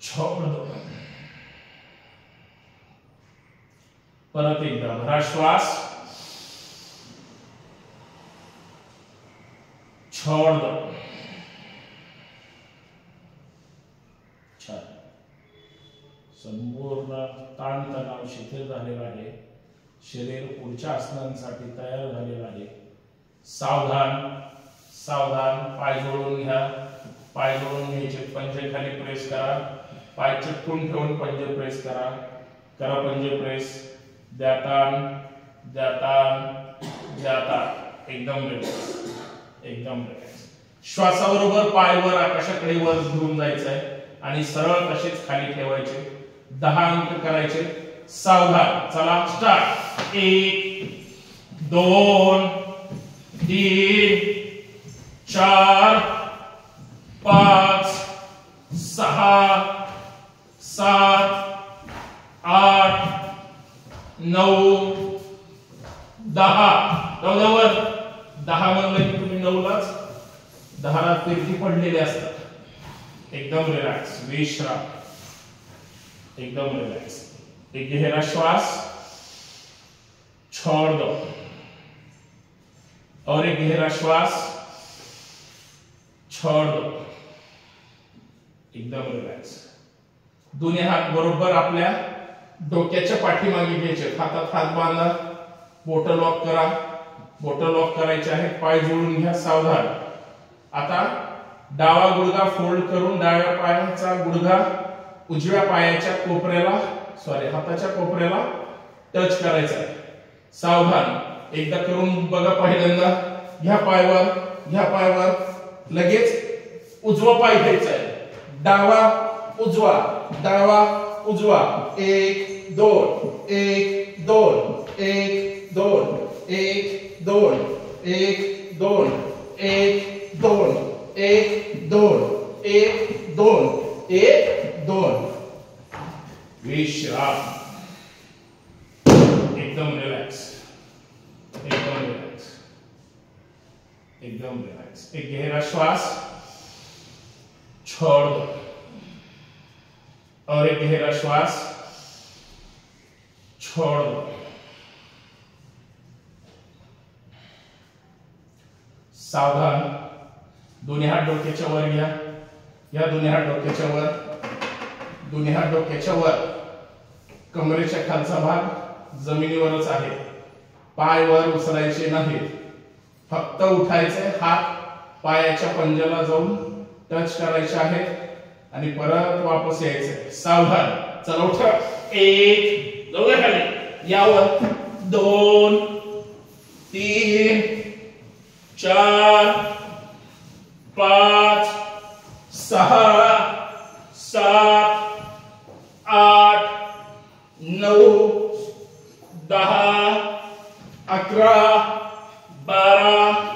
छोड़ दो. परत एकदा भरा श्वास, छोड़ दो. छान. संपूर्ण ताणतणाव शिथिल झालेला आहे. शरीर पुढच्या आसनांसाठी तयार झालेलं आहे. सावधान, सावधान. पाय जोडून घ्या, पाय जोडून घ्यायचे. पंजे खाली प्रेस करा. पाय चिटकून ठेवून पंजे प्रेस करा. करा पंजे प्रेस. द्यातान, द्यातान, द्यातान. एकदम रिलॅक्स, एकदम रिलॅक्स. श्वासाबरोबर पाय वर आकाशाकडे वर घेऊन जायचंय आणि सरळ तसेच खाली ठेवायचे. 10 अंक करायचे. सावधान. चला स्टार्ट. 1 2 3 4 5 6 7 8 9 10. जवळजवळ 10 म्हणलं की तुम्ही 9 लाच 10 ला तिरकी पडलेले असतात. एकदम रिलॅक्स, विश्राम, एकदम रिलॅक्स. एक गहरा श्वास, छोड़ दो. और एक गहरा श्वास, छोड़ दो. एकदम रिलॅक्स. दोन्ही हात बरोबर आपल्या डोक्याच्या पाठीमागे घ्यायचे. हातात हात बांधा. बोट लॉक करा. बोट लॉक करायचे आहेत. पाय जोडून घ्या. सावधान. आता डावा गुडघा फोल्ड करून डाव्या पायाचा गुडघा उजव्या पायाच्या कोपऱ्याला, हाताच्या कोपऱ्याला टच करायचा आहे. सावधान. एकदा करून बघा. पहिल्यांदा घ्या पायवर, घ्या पायवर. लगेच उजवा पाय घ्यायचा आहे. डावा उजवा, डावा उजवा. 1 2 1 2 1 2 1 2 1 2 1 2 1 2 1 2 1 2. विश्राम. एकदम रिलॅक्स, एकदम रिलॅक्स, एकदम रिलॅक्स. एक गहरा श्वास, छोड़ दो. और एक गहरा श्वास, छोड़ दो. सावधान. दोन्ही हात डोक्याच्या वर घ्या. या दोन्ही हात डोक्याच्या वर, दोन्ही हात डोक्याच्या वर. कमरेच्या खालचा भाग जमिनीवरच आहे. पाय वर उचलायचे नाहीत. फक्त उठायचे. हात पायाच्या पंजाला जाऊन टच करायचे आहेत आणि परत वापस यायचे. सावधान. चला उठा. 1 जाऊया खाली. यावर 2 3 4 5 6 7 8 9 10 11 12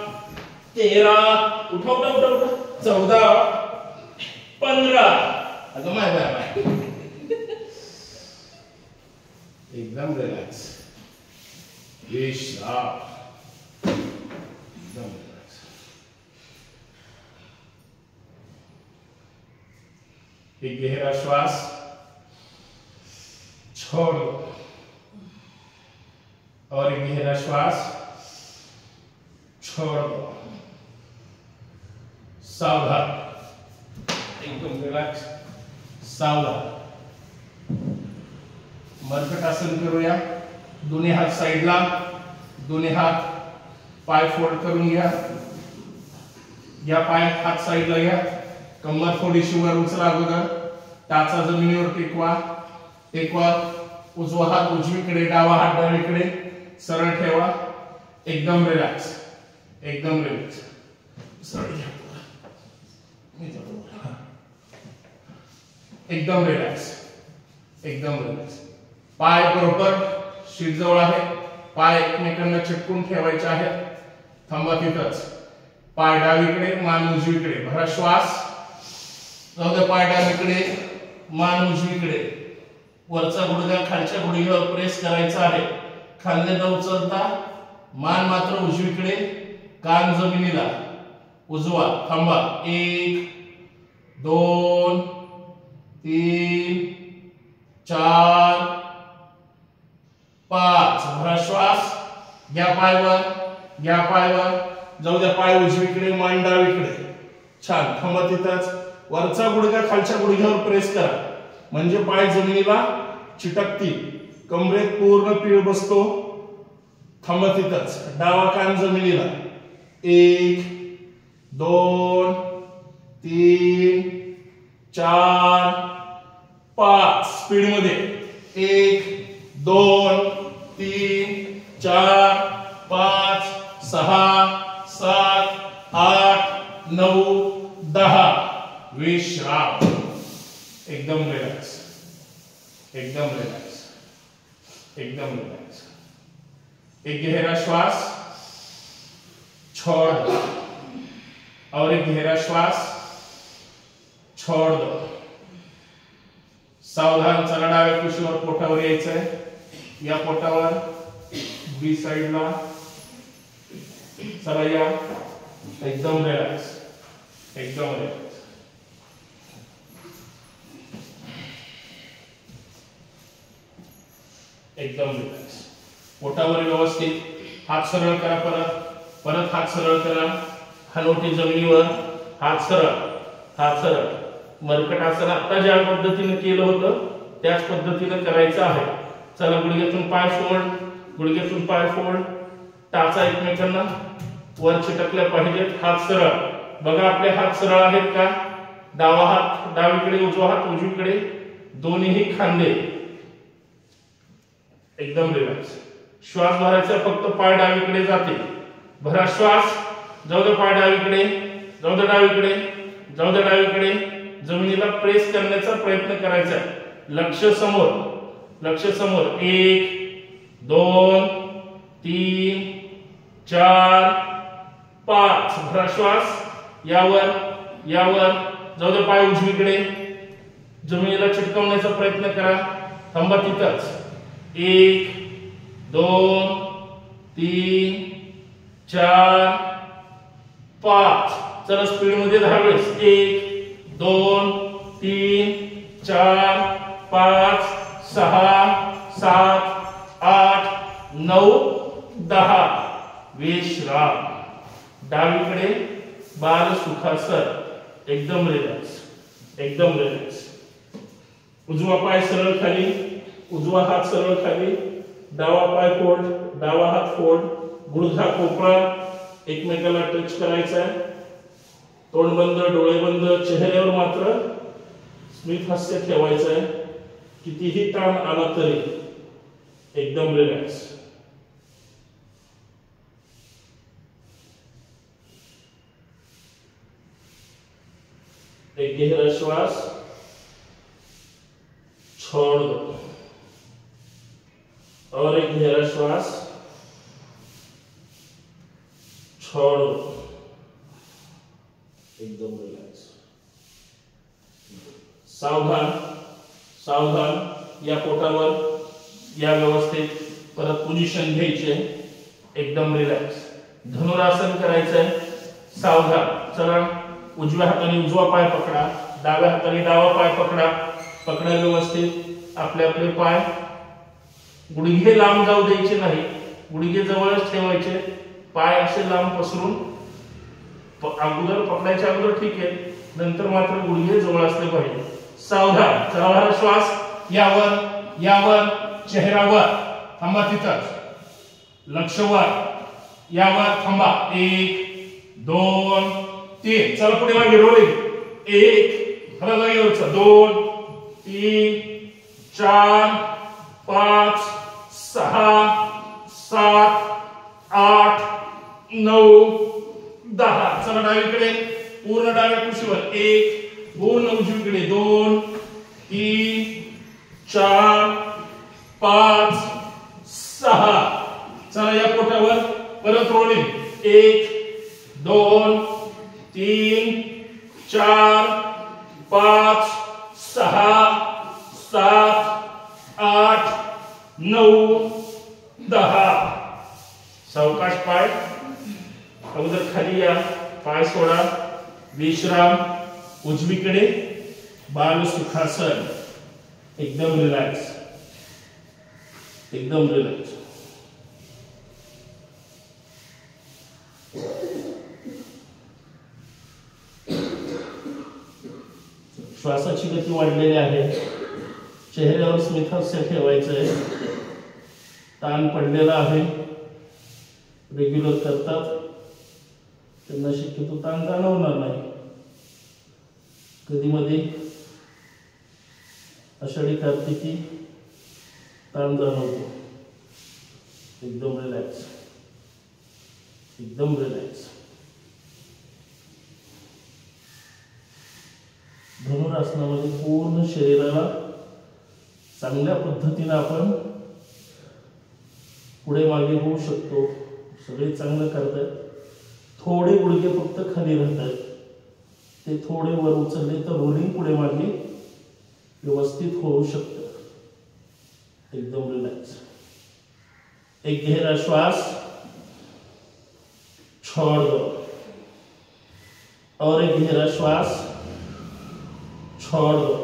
एक गहरा श्वास, छोड़ दो और एक गहरा श्वास, छोड़ दो। सावधान, एकदम रिलॅक्स, सावधान। मर्कटासन करूया। दोन्ही हात साइडला, दोन्ही हात पाय फोल्ड करून घ्या। या पाय हात साइडला घ्या, कंबर थोडीशी वर उचला अगोदर, टाचा जमिनीवर टेकवा, टेकवा। उजवा हात उजवीकडे, डावा हात डावीकडे सरळ ठेवा। एकदम रिलॅक्स, एकदम रिलॅक्स। सरळ घ्या, एकदम रिलॅक्स, एकदम रिलॅक्स। पाय बरोबर शीट जवळ आहे, पाय एकमेकांना चिटकून ठेवायचे आहेत। थांबा तिथंच। पाय डावीकडे, मान उजवीकडे, भरा श्वास, जाऊ दे। पाय डावीकडे, मान उजवीकडे, वरचा गुडघा खालच्या गुडघ्यावर प्रेस करायचा आहे। खांदे न उचलता, मान मात्र उजवीकडे, कान जमिनीला, उजवा। थांबा, 1 2 3 4 5। भरा श्वास, घ्या पायवर, घ्या पायवर, जाऊ द्या। पाय उजवीकडे, मान डावीकडे, छान। थांबा तिथंच। वरचा गुडघा खालच्या गुडघ्यावर प्रेस करा, म्हणजे पाय जमिनीला चिटकतील, कमरेत पूर्ण पीळ बसतो। थांबा तिथंच। डावा कान जमिनीला, 1 2 3 4 5। स्पीड मध्ये 1 2 3 4 5 6 7 8 9 10। विश्राम, एकदम रिलॅक्स, एकदम रिलॅक्स, एकदम रिलॅक्स। एक गहरा श्वास, छोड़ दो और एक गहरा श्वास, छोड़ दो। सावधान। चला, डाव्या कुशीवर पोटावर यायचंय। या पोटावर, बी साइडला, चला या। एकदम रिलॅक्स, एकदम रिलॅक्स, एकदम रिलॅक्स। पोटावर व्यवस्थित हात सरळ करा, परत परत हात सरळ करा, हनवटी जमिनीवर, हात सरळ, हात सरळ। मर्कटासन आता ज्या पद्धतीने केलं होतं त्याच पद्धतीने करायचं आहे। चला, गुडघ्यातून पाय फोल्ड, गुडघ्यातून पाय फोल्ड, टाचा एकमेकांना वर चिटकल्या पाहिजेत। हात सरळ, बघा आपले हात सरळ आहेत का? डावा हात डावीकडे, उजवा हात उजवीकडे, दोन्ही खांदे एकदम रिलॅक्स। श्वास भरायचा, फक्त पाय डावीकडे जाते। भरा श्वास, जाऊ दे। पाय डावीकडे, जाऊ दे डावीकडे, जाऊ दे डावीकडे। जमिनीला प्रेस करण्याचा प्रयत्न करायचा आहे। लक्ष समोर, लक्ष समोर। 1 2 3 4 5। भरा श्वास, यावर, यावर, जाऊ दे। पाय उजवीकडे, जमिनीला चिटकवण्याचा प्रयत्न करा। थांबा तिथंच। 1 2 3 4 5। चला, स्पीड मध्ये 10 वेळेस। 1 2 3 4 5 6 7 8 9 10। विश्राम। डावीकडे, बाल सुखासन, एकदम रिलॅक्स, एकदम रिलॅक्स। उजवा पाय सरळ खाली, उजवा हात सरळ खाली, डावा पाय फोल्ड, डावा हात फोल्ड, गुडघा कोपरा एकमेकाला टच करायचा आहे। तोंड बंद, डोळे बंद, चेहऱ्यावर मात्र स्मित हास्य ठेवायचं आहे। कितीही ताण आला तरी एकदम रिलॅक्स। एक गहरा श्वास, छोड़ दो और एक गहरा श्वास, छोड़ दो। एकदम रिलॅक्स, सावधान, सावधान। या पोटावर या व्यवस्थित परत पोझिशन घ्यायचे, एकदम रिलॅक्स। धनुरासन करायचंय, सावधान। चला, उजव्या हाताने उजवा पाय पकडा, डाव्या हाताने डावा पाय पकडा, पकडा व्यवस्थित आपले आपले पाय. गुडघे लांब जाऊ द्यायचे नाही, गुडघे जवळच ठेवायचे. पाय असे लांब पसरून अगोदर पकडायच्या अगोदर ठीक आहे, नंतर मात्र गुडघे जवळ असले पाहिजे. सावधान. चला श्वास यावर यावर, चेहऱ्यावर, थांबा तिथंच, लक्ष वर, यावर थांबा. 1 2 3, चला पुढे मागे रोलिंग. 1 हला जागेवरचं, 2 3 4 5 6 7 8 9 10. चला डावीकडे, पूर्ण डाव्या कुशीवर. 1 पूर्ण उजवीकडे, 2 3 4 5 6. चला या पोटावर परत रोलिंग. 1 2 3 4 5 6 7 8 9 10. सावकाश पाय अगोदर खाली या, पाय सोडा, विश्राम. उजवीकडे बाल सुखासन. एकदम रिलॅक्स, एकदम रिलॅक्स. श्वासाची गती वाढलेली आहे. चेहऱ्यावर स्मितहास्य ठेवायचं आहे. ताण पडलेला आहे. रेग्युलर करतात त्यांना शक्यतो ताण जाणवणार नाही. कधी मध्ये आषाढी कार्तिकी ताण जाणवतो. एकदम रिलॅक्स, एकदम रिलॅक्स. धनुरासनामध्ये पूर्ण शरीराला चांगल्या पद्धतीने आपण पुढे मागे होऊ शकतो. सगळे चांगलं करतात. थोडे गुडघे फक्त खाली राहतात, ते थोडे वर उचलले तर रोलिंग पुढे मागे व्यवस्थित होऊ शकतं. एकदम रिलॅक्स. एक गहरा श्वास, छोड़ दो, और एक गहरा श्वास, छोड़ दो.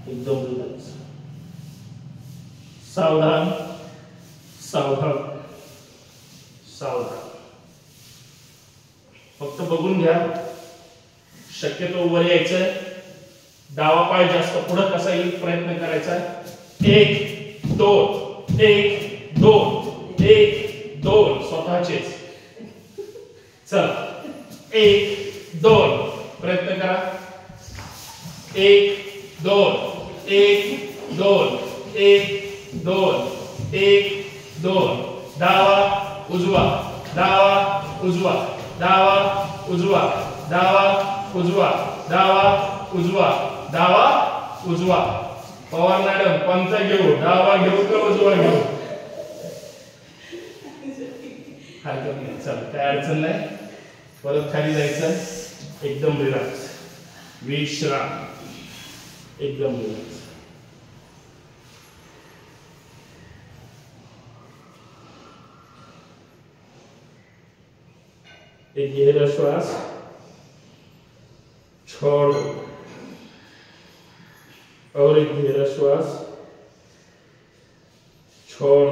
एकदम रिलॅक्स. सावधान सावधान सावधान. फक्त बघून घ्या. शक्यतो वर यायचं. डावा पाय जास्त पुढे कसा येईल प्रयत्न करायचा. 1 2 1 2 1 2. स्वतःचेच. चला 1 2 प्रयत्न करा. 1 2 1 2 1 2 1 2. डावा उजवा, डावा उजवा, डावा उजवा, डावा उजवा, डावा उजवा, डावा उजवा. पवार मॅडम कोणता घेऊ, डावा घेऊ का उजवा घेऊ? चल काय अडचण नाही. परत खाली जायचं. एकदम रिलॅक्स, विश्राम. एकदम रिलॅक्स. एक गहरा श्वास, छोड़, और एक गहरा श्वास, छोड़.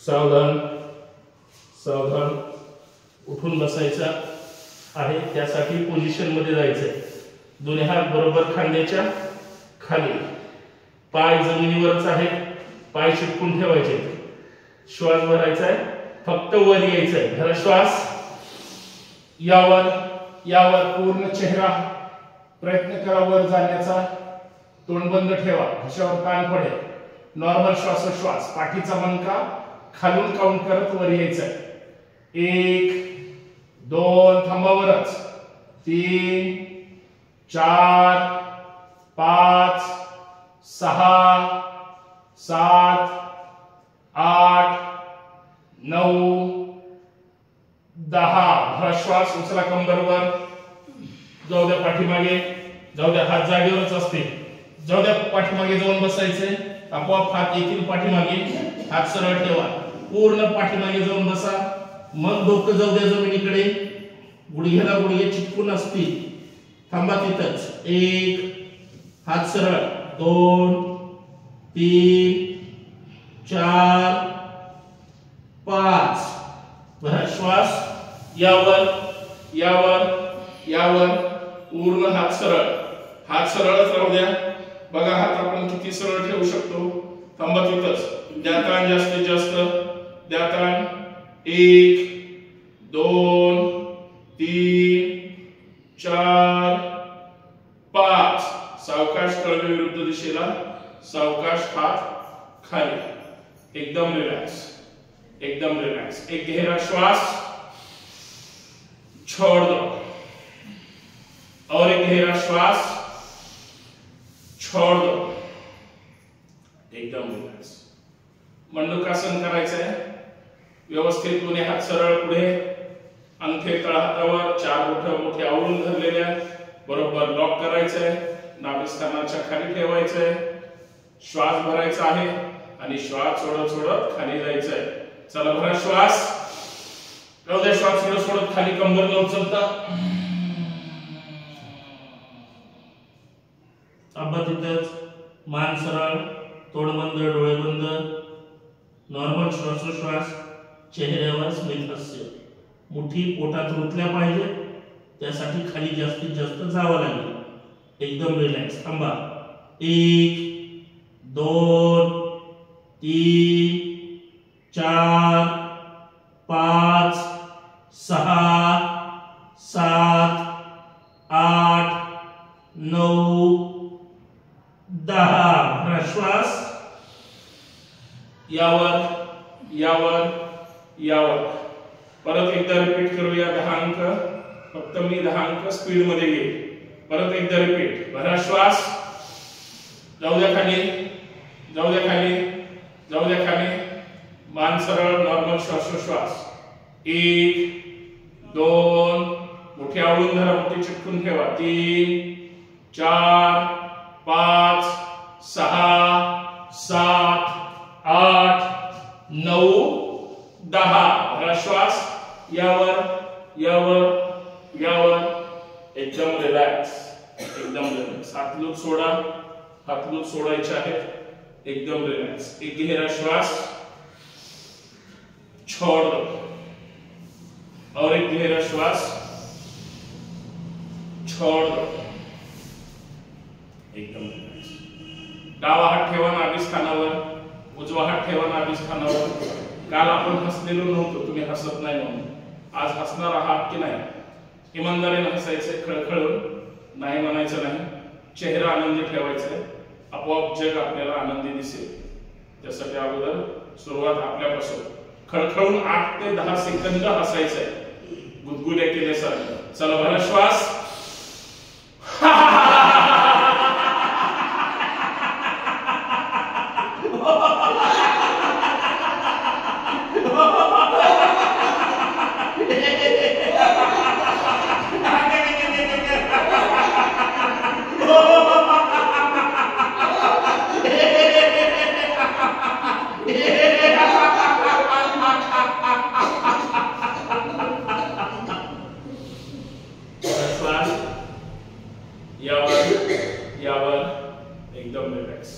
सावधान सावधान. उठून बसायचा आहे. त्यासाठी पोझिशन मध्ये जायचंय. दोन्ही हात बरोबर खांद्याच्या खाली, पाय जमिनीवरच आहेत. पाय चिटकून ठेवायचे. श्वास भरायचा आहे. फक्त वर यायचं आहे. खरा श्वास यावर यावर. पूर्ण चेहरा प्रयत्न करा वर जाण्याचा. तोंड बंद ठेवा. घशावर कान पडेल. नॉर्मल श्वासोश्वास. पाठीचा मणका खालून काउंट करत वर यायचं आहे. 1 2 थांबावरच. 3 4 5 6 7 8 9 10. श्वास उचला कंबरवर. जाऊ द्या पाठीमागे. जाऊ द्या हात जागेवरच असते. जाऊ द्या पाठीमागे जाऊन बसायचे. आपोआप हात येतील पाठीमागे. हात सरळ ठेवा. पूर्ण पाठीमागे जाऊन बसा. मग डोकं जाऊ द्या जमिनीकडे, गुडघ्याला गुडघे चिटकून असतील, थांबा तिथंच, 1 हात सरळ, 2 3 4 5 भरा श्वास, यावर यावर यावर, पूर्ण हात सरळ, हात सरळच राहू द्या, बघा हात आपण किती सरळ ठेवू शकतो, थांबा तिथंच, द्या ताण जास्तीत जास्त, द्या ताण, 1 2 3 4 5 सावकाश कळवे विरुद्ध दिशेला, सावकाश हात खाली, एकदम रिलॅक्स, एकदम रिलॅक्स, एक गहरा श्वास, छोड़ दो, और एक गहरा श्वास, छोड़ दो, एकदम रिलॅक्स। मंडूकासन करायचं आहे, व्यवस्थित दोन्ही हात सरळ पुढे, अंगठे तळहातावर, 4 बोटं मोठे आवळून धरलेल्या, बरोबर लॉक करायचंय, नाभिस्थानाच्या खाली ठेवायचंय, श्वास भरायचा आहे आणि श्वास सोडत सोडत खाली जायचंय। चला भरा श्वास, राहू द्या श्वास सोडत सोडत खाली, कंबर न उचलता, थांबा तिथंच, मान सरळ, तोंड बंद, डोळे बंद, नॉर्मल श्वासोश्वास, चेहऱ्यावर स्मित हास्य, मुठी पोटात रुतल्या पाहिजे, त्यासाठी खाली जास्तीत जास्त जावं लागेल, एकदम रिलॅक्स, थांबा, 1 2 3 4 5 6 7 8 9 10 श्वास, यावर यावर यावर, परत एकदा रिपीट करूया, 10 अंक, फक्त मी 10 अंक स्पीड मध्ये घेईन, परत एकदा रिपीट, भरा श्वास, जाऊ द्या खाली, जाऊ द्या खाली, जाऊ द्या खाली, मान सरळ, नॉर्मल श्वासोश्वास, 1 2 मोठी आवळून धरा, मोठी चिटकून ठेवा, 3 4 5 6 7 8 9 10 भरा श्वास, यावर यावर यावर, एकदम रिलॅक्स, एकदम रिलॅक्स, हातलूट सोडा, हातलूट सोडायचे आहेत, एकदम रिलॅक्स, एक गहरा श्वास, छोड़ दो, और एक गहरा श्वास, छोड़ दो, एकदम रिलॅक्स। डावा हात ठेवा नाभिस्थानावर, उजवा हात ठेवा नाभिस्थानावर। काल आपण हसलेलो नव्हतो, तुम्ही हसत नाही म्हणून, आज हसणार आहात की नाही, इमानदारीने हसायचे, खळखळून नाही म्हणायचं नाही, चेहरा आनंदी ठेवायचा आहे, आपोआप जग आपल्याला आनंदी दिसेल। त्यासाठी अगोदर सुरुवात आपल्यापासून, खळखळून 8 ते 10 सेकंद हसायचं आहे, गुदगुल्या केल्यासारखं। चला भरा श्वास, एकदम रिलॅक्स,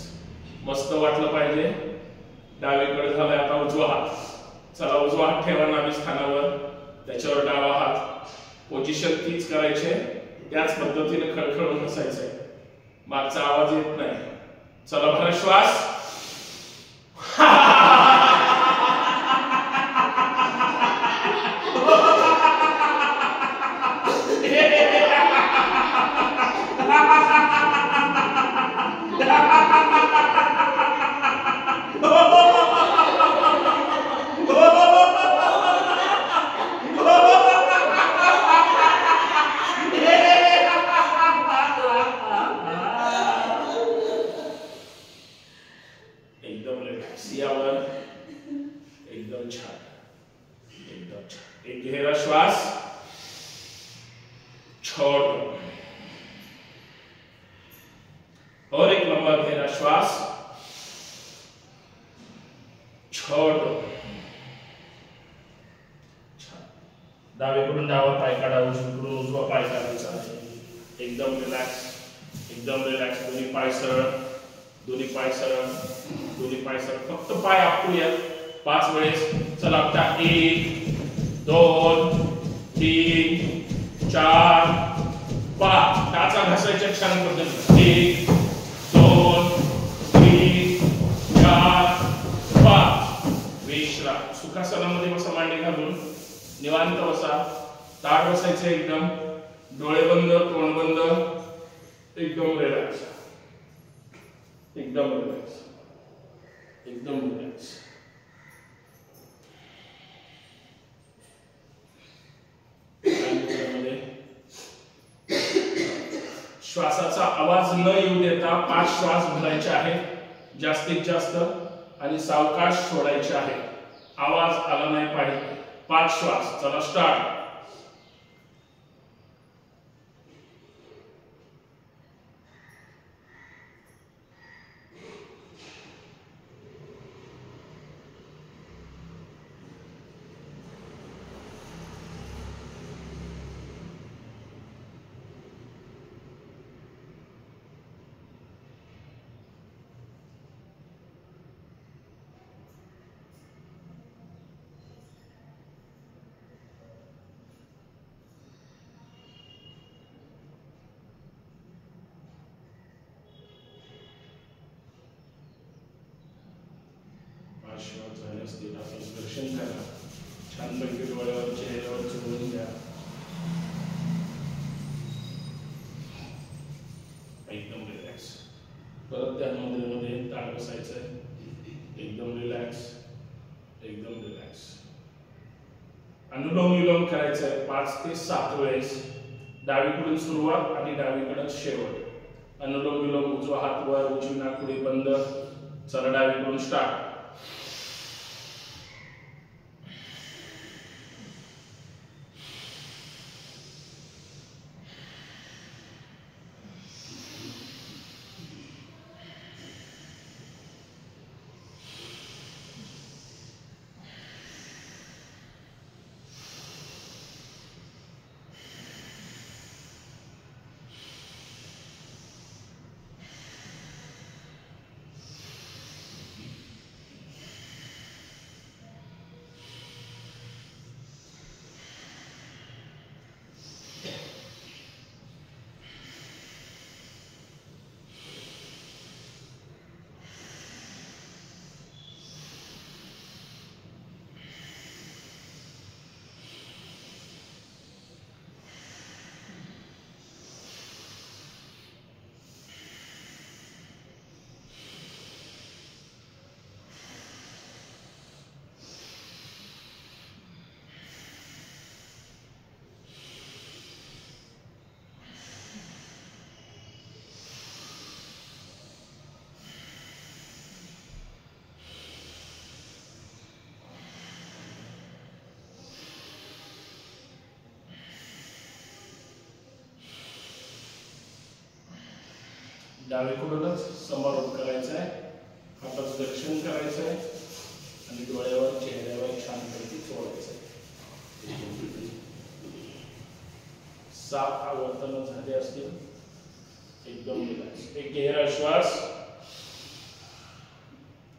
मस्त वाटलं पाहिजे। डावीकडे झालाय, आता उजवा हात, चला उजवा हात ठेवा नाभिस्थानावर, त्याच्यावर डावा हात, पोझिशन तीच करायची, त्याच पद्धतीने खळखळून हसायचंय, मागचा आवाज येत नाही। चला भरा श्वास, एकदम छान, एकदम छान। एक गहरा श्वास, छोड़ दो, और एक लंबा गहरा श्वास, छोड़ दो। डावीकडून डावा पाय काढा, उजवीकडून उजवा पाय काढायचा आहे. एकदम रिलॅक्स, एकदम रिलॅक्स. दोन्ही पाय सरळ, दोन्ही पाय सरळ, दोन्ही पाय सरळ. फक्त पाय आपटूया 5 वेळेस. चला आता 1 2 3 4 5. टाचा घासायच्या छान पद्धतीने. 1 2 3 4 5. विश्राम. सुखासनामध्ये बसा, मांडी घालून निवांत बसा. ताठ बसायचं एकदम. डोळे बंद, तोंड बंद. एकदम रिलॅक्स, एकदम रिलॅक्स, एकदम रिलॅक्स. श्वासाचा आवाज न येऊ देता 5 श्वास भरायचे आहेत जास्तीत जास्त, आणि सावकाश सोडायचे आहे. आवाज आला नाही पाहिजे. 5 श्वास. चला स्टार्ट. श्वास झाले असतील आपण दर्शन करा. छानपैकी डोळ्यावर, चेहऱ्यावर चुकवून द्या. एकदम रिलॅक्स. परत त्यामध्ये मध्ये ताठ बसायचं. एकदम रिलॅक्स, एकदम रिलॅक्स. अनुलोम विलोम करायचंय 5 ते 7 वेळेस. डावीकडून सुरुवात आणि डावीकडून शेवट. अनुलोम विलोम. उजवा हात वर, उजवी नाकपुडी बंद. चला डावीकडून स्टार्ट. डावीकडूनच समारोप करायचा आहे. हाताचं दर्शन करायचं आहे आणि डोळ्यावर, चेहऱ्यावर छानपैकी सोडायचं आहे. 7 आवर्तन झाले असतील. एकदम रिलॅक्स. एक गहरा श्वास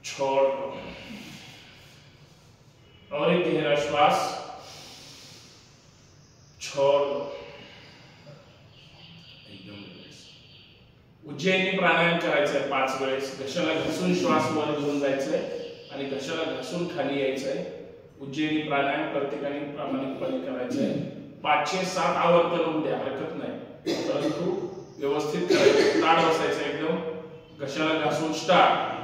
छोड़ दो और एक गहरा श्वास छोड़ दो. उज्जैनी प्राणायाम करायचा आहे 5 वेळेस. घशाला घासून श्वास वर घेऊन जायचंय आणि घशाला घासून खाली यायचंय. उज्जैनी प्राणायाम प्रत्येकाने प्रामाणिकपणे करायचंय. 5 ते 7 आवर्तन होऊ द्या, हरकत नाही, परंतु व्यवस्थित करायचं. ताठ बसायचं एकदम. घशाला घासून स्टार्ट.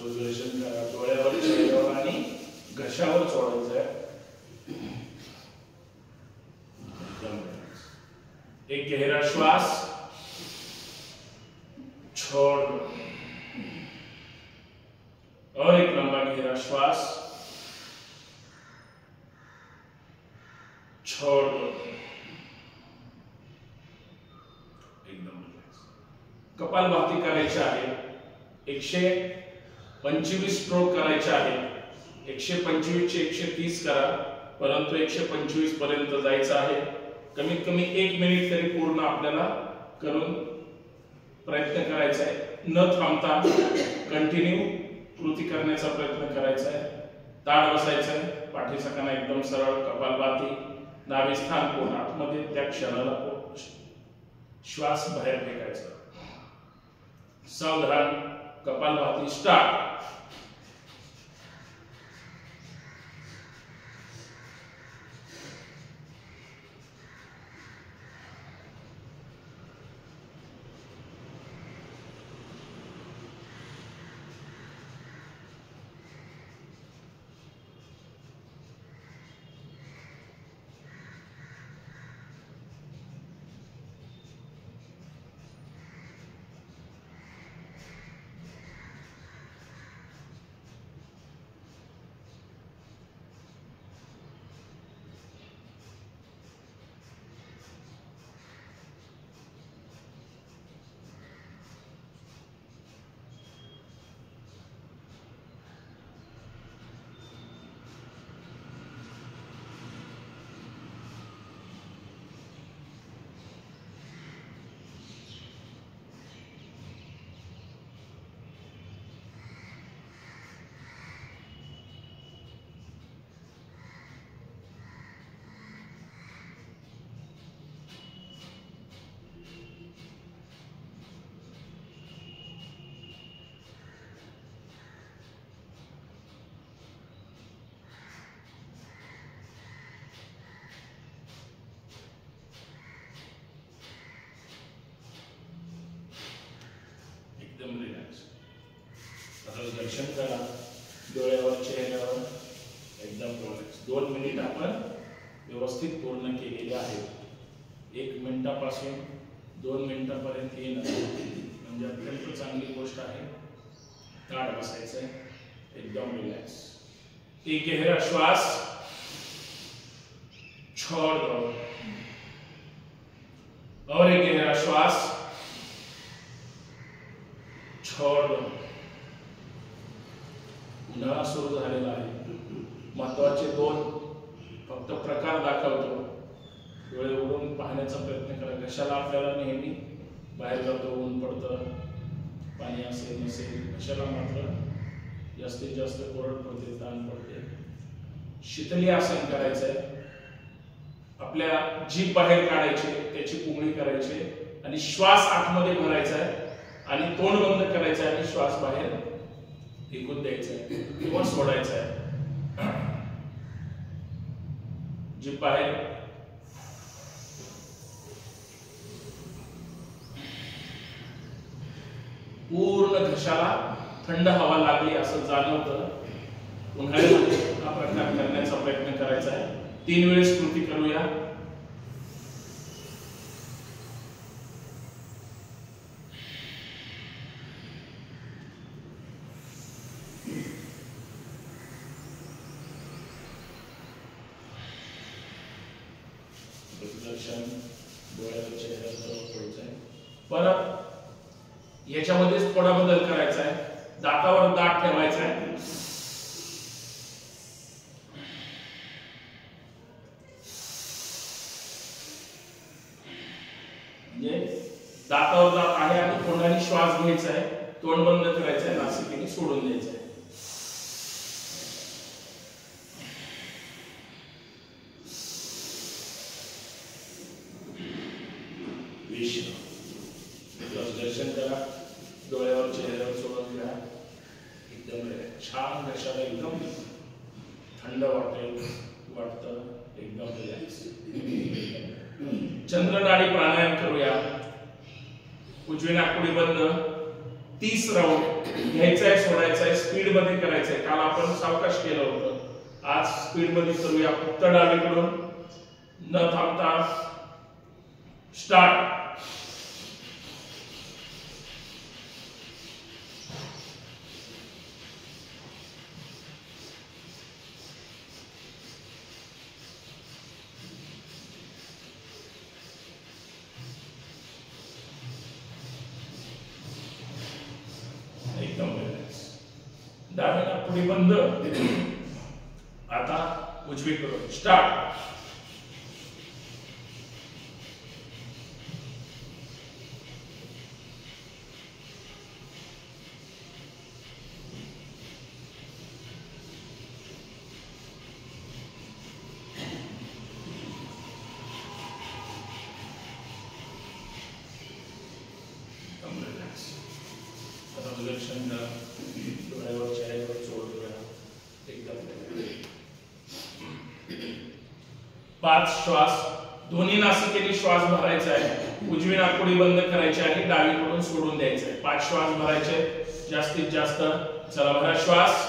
नासोदर्शन करा. डोळ्यावर, चेहऱ्यावर आणि घशावर सोडायचं आहे. एक गहरा श्वास छोड़ दो और एक लंबा गहरा श्वास छोड़ दो. एकदम रिलॅक्स. कपालभाती करायची आहे. 125 स्ट्रोक करायचे आहे. 125 चे 130 करा, परंतु 125 पर्यंत जायचं आहे. कमीत कमी 1 मिनिट तरी पूर्ण आपल्याला करून प्रयत्न करायचा आहे. न थांबता कंटिन्यू कृती करण्याचा प्रयत्न करायचा आहे. ताठ बसायचं आहे. पाठीचा कणा एकदम सरळ. कपालभाती, नाभिस्थान पोट आतमध्ये. त्या क्षणाला श्वास बाहेर फेकायचा. सावधान. कपालभाती स्टार्ट. एकदम रिलॅक्स. आता दर्शन करा. डोळ्यावर, चेहऱ्यावर एकदम रिलॅक्स. 2 मिनिट आपण व्यवस्थित पूर्ण केलेले आहे. 1 मिनिटापासून 2 मिनिटापर्यंत येणं म्हणजे अत्यंत चांगली गोष्ट आहे. ताठ बसायचं आहे. एकदम रिलॅक्स. एक गहरा श्वास छोड़ दो और एक गहरा श्वास छोड़ दो. उन्हाळा सुरू झालेला आहे. महत्वाचे 2 फक्त प्रकार दाखवतो. डोळे उघडून पाहण्याचा प्रयत्न करा. घशाला आपल्याला नेहमी बाहेर जातो, ऊन पडतं, पाणी असेल नसेल, घशाला मात्र जास्तीत जास्त कोरड पडते, ताण पडते. शीतली आसन करायचं आहे. आपल्या जीभ बाहेर काढायची, त्याची पुंगळी करायची आणि श्वास आतमध्ये भरायचा आहे आणि तोंड बंद करायचं आहे आणि श्वास बाहेर फेकून द्यायचा आहे किंवा सोडायचा आहे. जीभ बाहेर. पूर्ण घशाला थंड हवा लागली असं जाणवतं. उन्हाळ्यामध्ये हा प्रकार करण्याचा प्रयत्न करायचा आहे. 3 वेळेस कृती करूया. दर्शन डोळ्यावर, चेहऱ्यावर पोहोचायचं. परत याच्यामध्येच थोडा बदल करायचा आहे. दातावर दात ठेवायचा आहे. म्हणजे दातावर दात आहे आणि तोंडाने श्वास घ्यायचा आहे. तोंड बंद करायचं आहे, नासिकेने सोडून द्यायचं आहे. दर्शन करा. डोळ्यावर, चेहऱ्यावर सोडून घ्या. एकदम छान. घशाला एकदम थंड वाटतं. एकदम रिलॅक्स. चंद्रनाडी प्राणायाम करूया. उजवी नाकपुडी बंद. 30 राऊंड घ्यायचा आहे, सोडायचा आहे. स्पीड स्पीड मध्ये करायचंय. काल आपण सावकाश केलं होतं, आज स्पीड मध्ये करूया. फक्त डावीकडून न थांबता स्टार्ट. एकदम डावीला पुढे बंद. आता उजवीकडून स्टार्ट. लक्षण डोळ्यावर चेहऱ्यावर सोडूया. एकदम 5 श्वास दोन्ही नासिकेने श्वास भरायचा आहे. उजवी नाकपुडी बंद करायची आणि डावीकडून सोडून द्यायचं आहे. 5 श्वास भरायचे जास्तीत जास्त. चला भरा श्वास.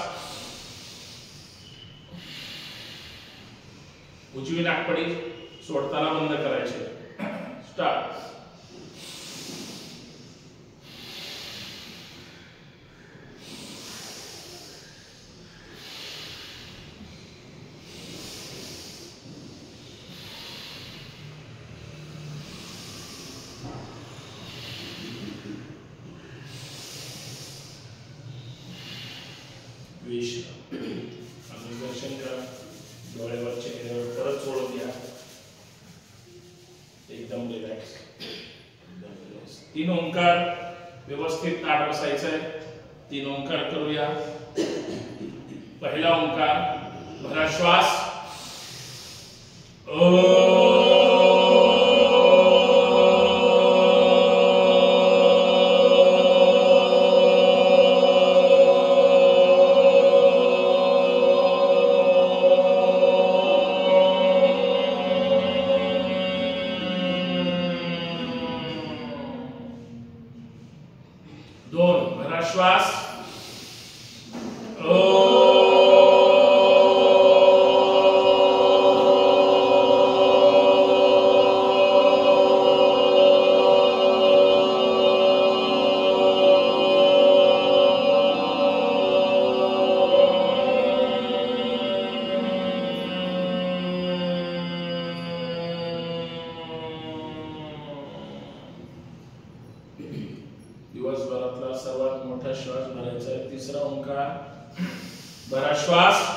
उजवी नाकपुडी सोडताना बंद करायचे. स्टार्ट. दर्शन करा. डोळ्यावर चेहऱ्यावर परत सोडून द्या. एकदम रिलॅक्स. 3 ओंकार व्यवस्थित ताट बसायचं आहे. 3 ओंकार करूया. पहिला ओंकार भरा श्वास. श्वास. दिवसभरातला सर्वात मोठा श्वास भरायचा आहे. 3रा ओंकार भरा श्वास.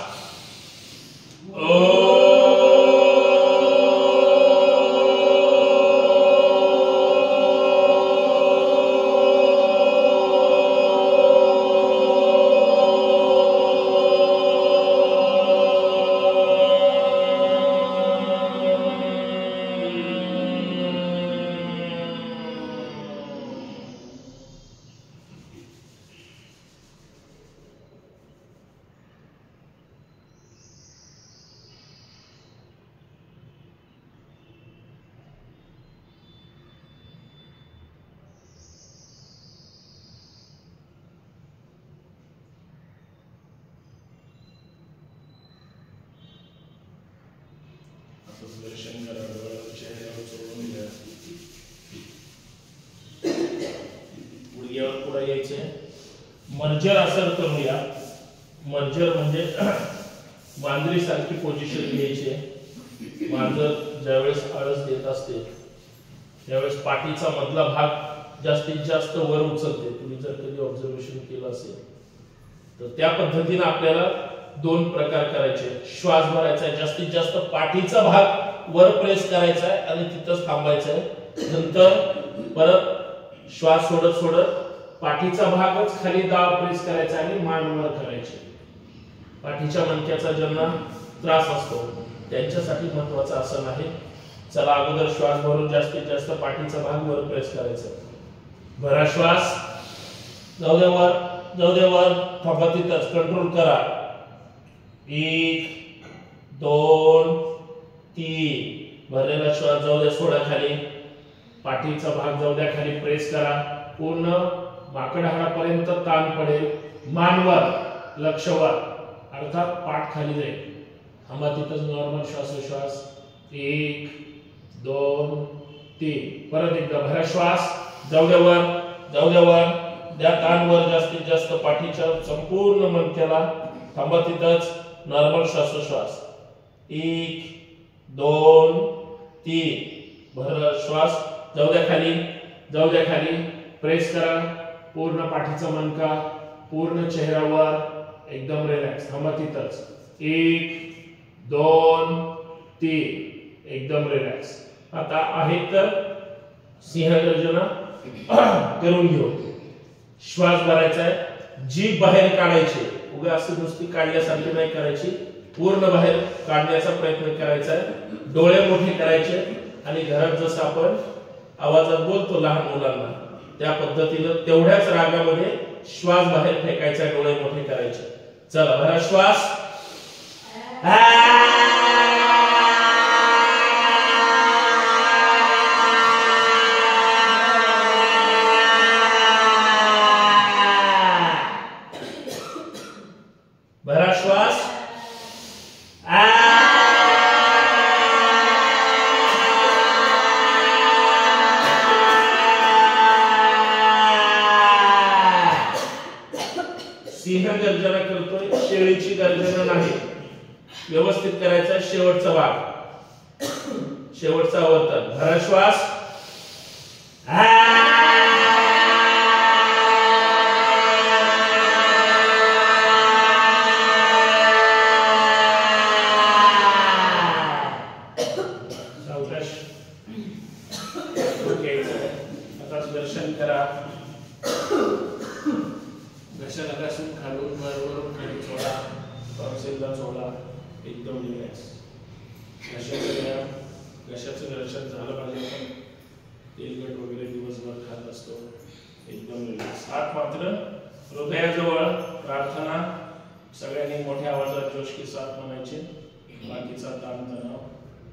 दर्शन करा. चेहऱ्यावर सोडून द्या. गुडघ्यावर पुढे यायचे. मर्जर आसन करूया. मर्जर म्हणजे मांजरी सारखी पोझिशन घ्यायची. मांजर ज्यावेळेस आळस देत असते त्यावेळेस पाठीचा मधला भाग जास्तीत जास्त वर उचलते. तुम्ही जर कधी ऑब्झर्वेशन केलं असेल तर त्या पद्धतीने आपल्याला 2 प्रकार करायचे. श्वास भरायचा आहे. जास्तीत जास्त पाठीचा भाग वर प्रेस करायचा आहे आणि तिथंच थांबायचं आहे. नंतर परत श्वास सोडत सोडत पाठीचा भागच खाली दाब प्रेस करायचा आणि मान वर करायची. पाठीच्या मणक्याचा ज्यांना त्रास असतो त्यांच्यासाठी महत्त्वाचं आसन आहे. चला अगोदर श्वास भरून जास्तीत जास्त पाठीचा भाग वर प्रेस करायचा. भरा श्वास. जाऊ द्या वर. जाऊ द्या वर. थांबा तिथंच. कंट्रोल करा. 1 2 3. भरलेला श्वास जाऊ द्या. सोडा खाली. पाठीचा भाग जाऊ द्या खाली. प्रेस करा. पूर्ण माकड हाडापर्यंत ताण पडेल. मान वर. लक्षवार अर्थात पाठ खाली जाईल. थांबा तिथंच नॉर्मल श्वासोश्वास 1 2 3. परत एकदा भरा श्वास. जाऊ द्या वर द्या ताण वर जास्तीत जास्त पाठीच्या संपूर्ण मणक्याला. थांबा तिथंच नॉर्मल श्वासोश्वास 1 2 3. भरा श्वास. जाऊ द्या खाली. प्रेस करा पूर्ण पाठीचा मणका, पूर्ण चेहऱ्यावर, एकदम रिलॅक्स. थांबा तिथंच 1 2 3. एकदम रिलॅक्स. आता आहे तर सिंहगर्जना करून घेऊ. श्वास भरायचा आहे, जीभ बाहेर काढायची. उगा असं नुसती काढल्यासारखी नाही करायची, पूर्ण बाहेर काढण्याचा प्रयत्न करायचा आहे. डोळे मोठे करायचे आणि घरात जसं आपण आवाजात बोलतो लहान मुलांना त्या पद्धतीनं तेवढ्याच रागामध्ये श्वास बाहेर फेकायचा, डोळे मोठे करायचे. चला भरा श्वास. भरा श्वास. सिंह गर्जना करतोय, शेळीची गर्जना नाही. व्यवस्थित करायचा. शेवटचा भाग, शेवटचा आवर्तन. भरा श्वास. आता दर्शन करा. घशाघासून खालून वरून खाली सोडा, टॉन्सिलला सोडा. एकदम रिलॅक्स. घशाचं दर्शन झालं पाहिजे. आपण तेलकट वगैरे दिवसभर खात असतो. एकदम रिलॅक्स. हात मात्र हृदयाजवळ. प्रार्थना सगळ्यांनी मोठ्या आवाजात जोश के साथ म्हणायचे. बाकीचा ताणतणाव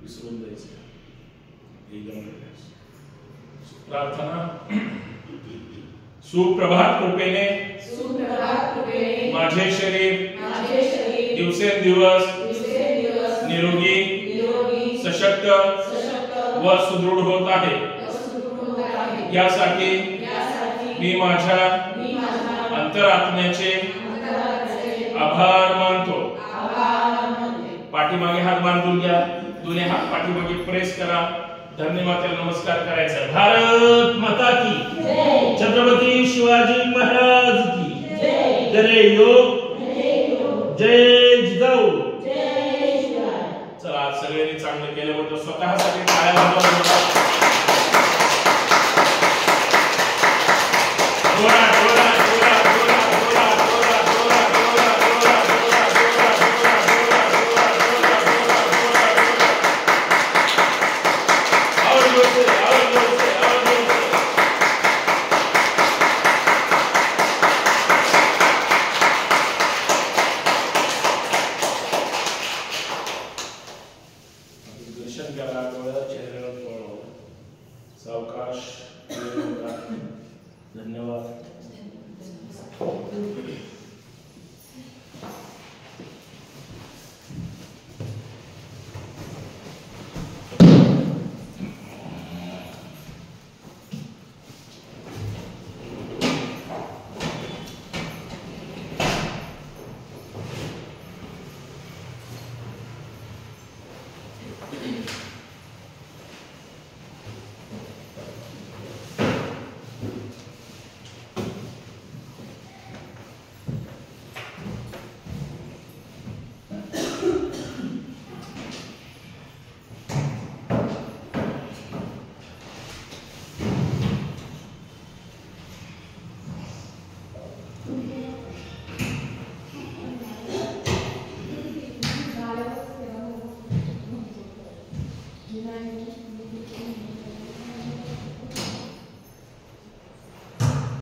विसरून द्यायचा. एकदम रिलॅक्स. प्रार्थना. सुप्रभात कृपेने माझे शरीर दिवसेंदिवस निरोगी सशक्त व सुदृढ होत आहे. यासाठी मी माझ्या अंतरात्म्याचे आभार मानतो. पाठीमागे हात बांधून घ्या. दोन्ही हात पाठीमागे प्रेस करा. धन्यवाद. नमस्कार करायचा. भारत माता की जय. छत्रपती शिवाजी महाराज की जय. जय योग, जय जिजाऊ. चला आज सगळ्यांनी चांगलं केल्याबद्दल स्वतःसाठी टाळ्या वाजवा. दर्शन करा. डोळ्याला चेहऱ्यावर पळवा. सावकाश. धन्यवाद. United